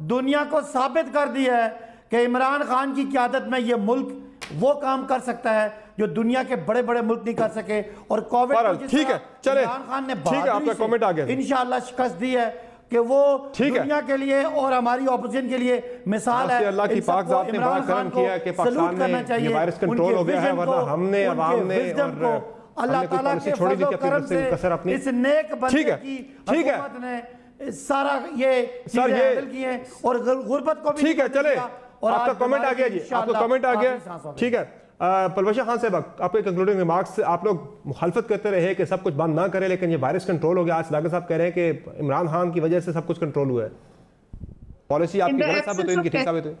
दुनिया को साबित कर दिया है कि इमरान खान की क़यादत में ये मुल्क वो काम कर सकता है जो दुनिया के बड़े बड़े मुल्क नहीं कर सके। और कोविड ठीक है, चले, इमरान खान ने ठीक है, आपका कमेंट आ गया इंशाल्लाह शिकस्त दी है कि वो दुनिया के लिए और हमारी ऑपोजिशन के लिए मिसाल है। अल्लाह की पाक ज़ात ने बड़ा करम किया कि पाकिस्तान में ये वायरस कंट्रोल हो गया है, वरना हमने अवाम ने और अल्लाह ताला के फजल और करम से इस नेक बंदे की हुकूमत ने सारा ये चीजें हैंडल की हैं और गुर्बत को भी। ठीक है, चले, आपका कमेंट आ गया जी, आपका कमेंट आ गया। ठीक है, परवशा खान साहब, आपके कंक्लूडिंग रिमार्क्स, आप लोग मुखालफत करते रहे कि सब कुछ बंद ना करें, लेकिन ये वायरस कंट्रोल हो गया। आज सदाकत साहब कह रहे हैं कि इमरान खान की वजह से सब कुछ कंट्रोल हुआ है। पॉलिसी आपकी गलत साबित हुई, इनकी ठीक साबित हुई।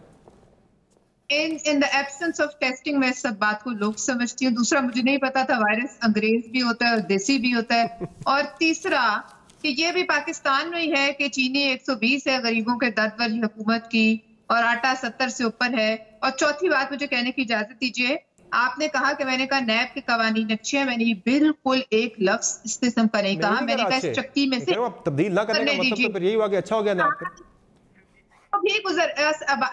in the absence of testing मैं सब बात को लोग समझती हूँ। दूसरा, मुझे नहीं पता था वायरस अंग्रेज भी होता है और देसी भी होता है। और तीसरा कि ये भी पाकिस्तान में ही है कि चीनी 120 है गरीबों के दर्द वाली हुकूमत की, और आटा 70 से ऊपर है। और चौथी बात मुझे कहने की इजाजत दीजिए, आपने कहा कि मैंने कहा नैब के कवानीन अच्छे हैं, मैंने बिल्कुल एक लफ्ज इस किस्म का नहीं कहा। मैंने कहा इस चक्की में से तब्दील ना करने का मतलब तो फिर यही हुआ कि अच्छा हो गया नैब। भी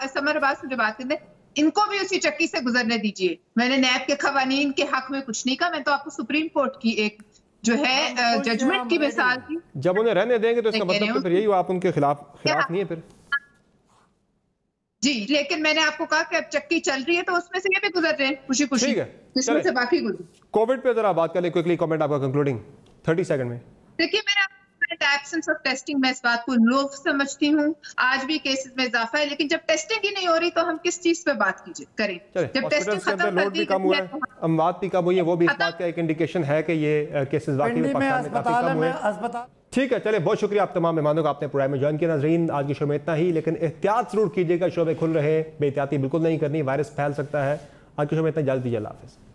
समर अब्बास मुझे बात करने, इनको भी उसी चक्की से गुजरने दीजिए। मैंने नैब के खवानीन के हक में कुछ नहीं कहा, मैं तो आपको सुप्रीम कोर्ट की एक जो है जजमेंट की मिसाल दी। जब उन्हें रहने देंगे तो इसका मतलब तो फिर यही हुआ आप उनके खिलाफ नहीं है फिर। जी, लेकिन मैंने आपको कहा कि अब चक्की चल रही है तो उसमें से ये भी गुजर रहे हैं खुशी खुशी। ठीक है, इसमें से बाकी गुजर। कोविड पे जरा बात कर ले क्विकली, कमेंट आपका कंक्लूडिंग 30 सेकंड में। देखिए, मेरा एब्सेंस ऑफ टेस्टिंग, मैं इस बात को लोग समझती हूँ। आज भी केसेस में इजाफा है, लेकिन जब टेस्टिंग ही नहीं हो रही तो हम किस चीज पे बात कीजिए करें। जब टेस्टिंग खत्म कर दी, अमवात भी कम हुई है, वो भी इस बात का एक इंडिकेशन है कि ये केसेस वाकई में पाकिस्तान में काफी कम हुए। ठीक है, चले, बहुत शुक्रिया आप तमाम मेहमानों का, आपने प्रोग्राम में ज्वाइन किया। नाज़रीन, आज की शो में इतना ही, लेकिन एहतियात जरूर कीजिएगा, शोबे खुल रहे, बेहतियाती बिल्कुल नहीं करनी, वायरस फैल सकता है। आज की शो में इतना, जल्द दीजिए, अल्लाह हाफ़िज़।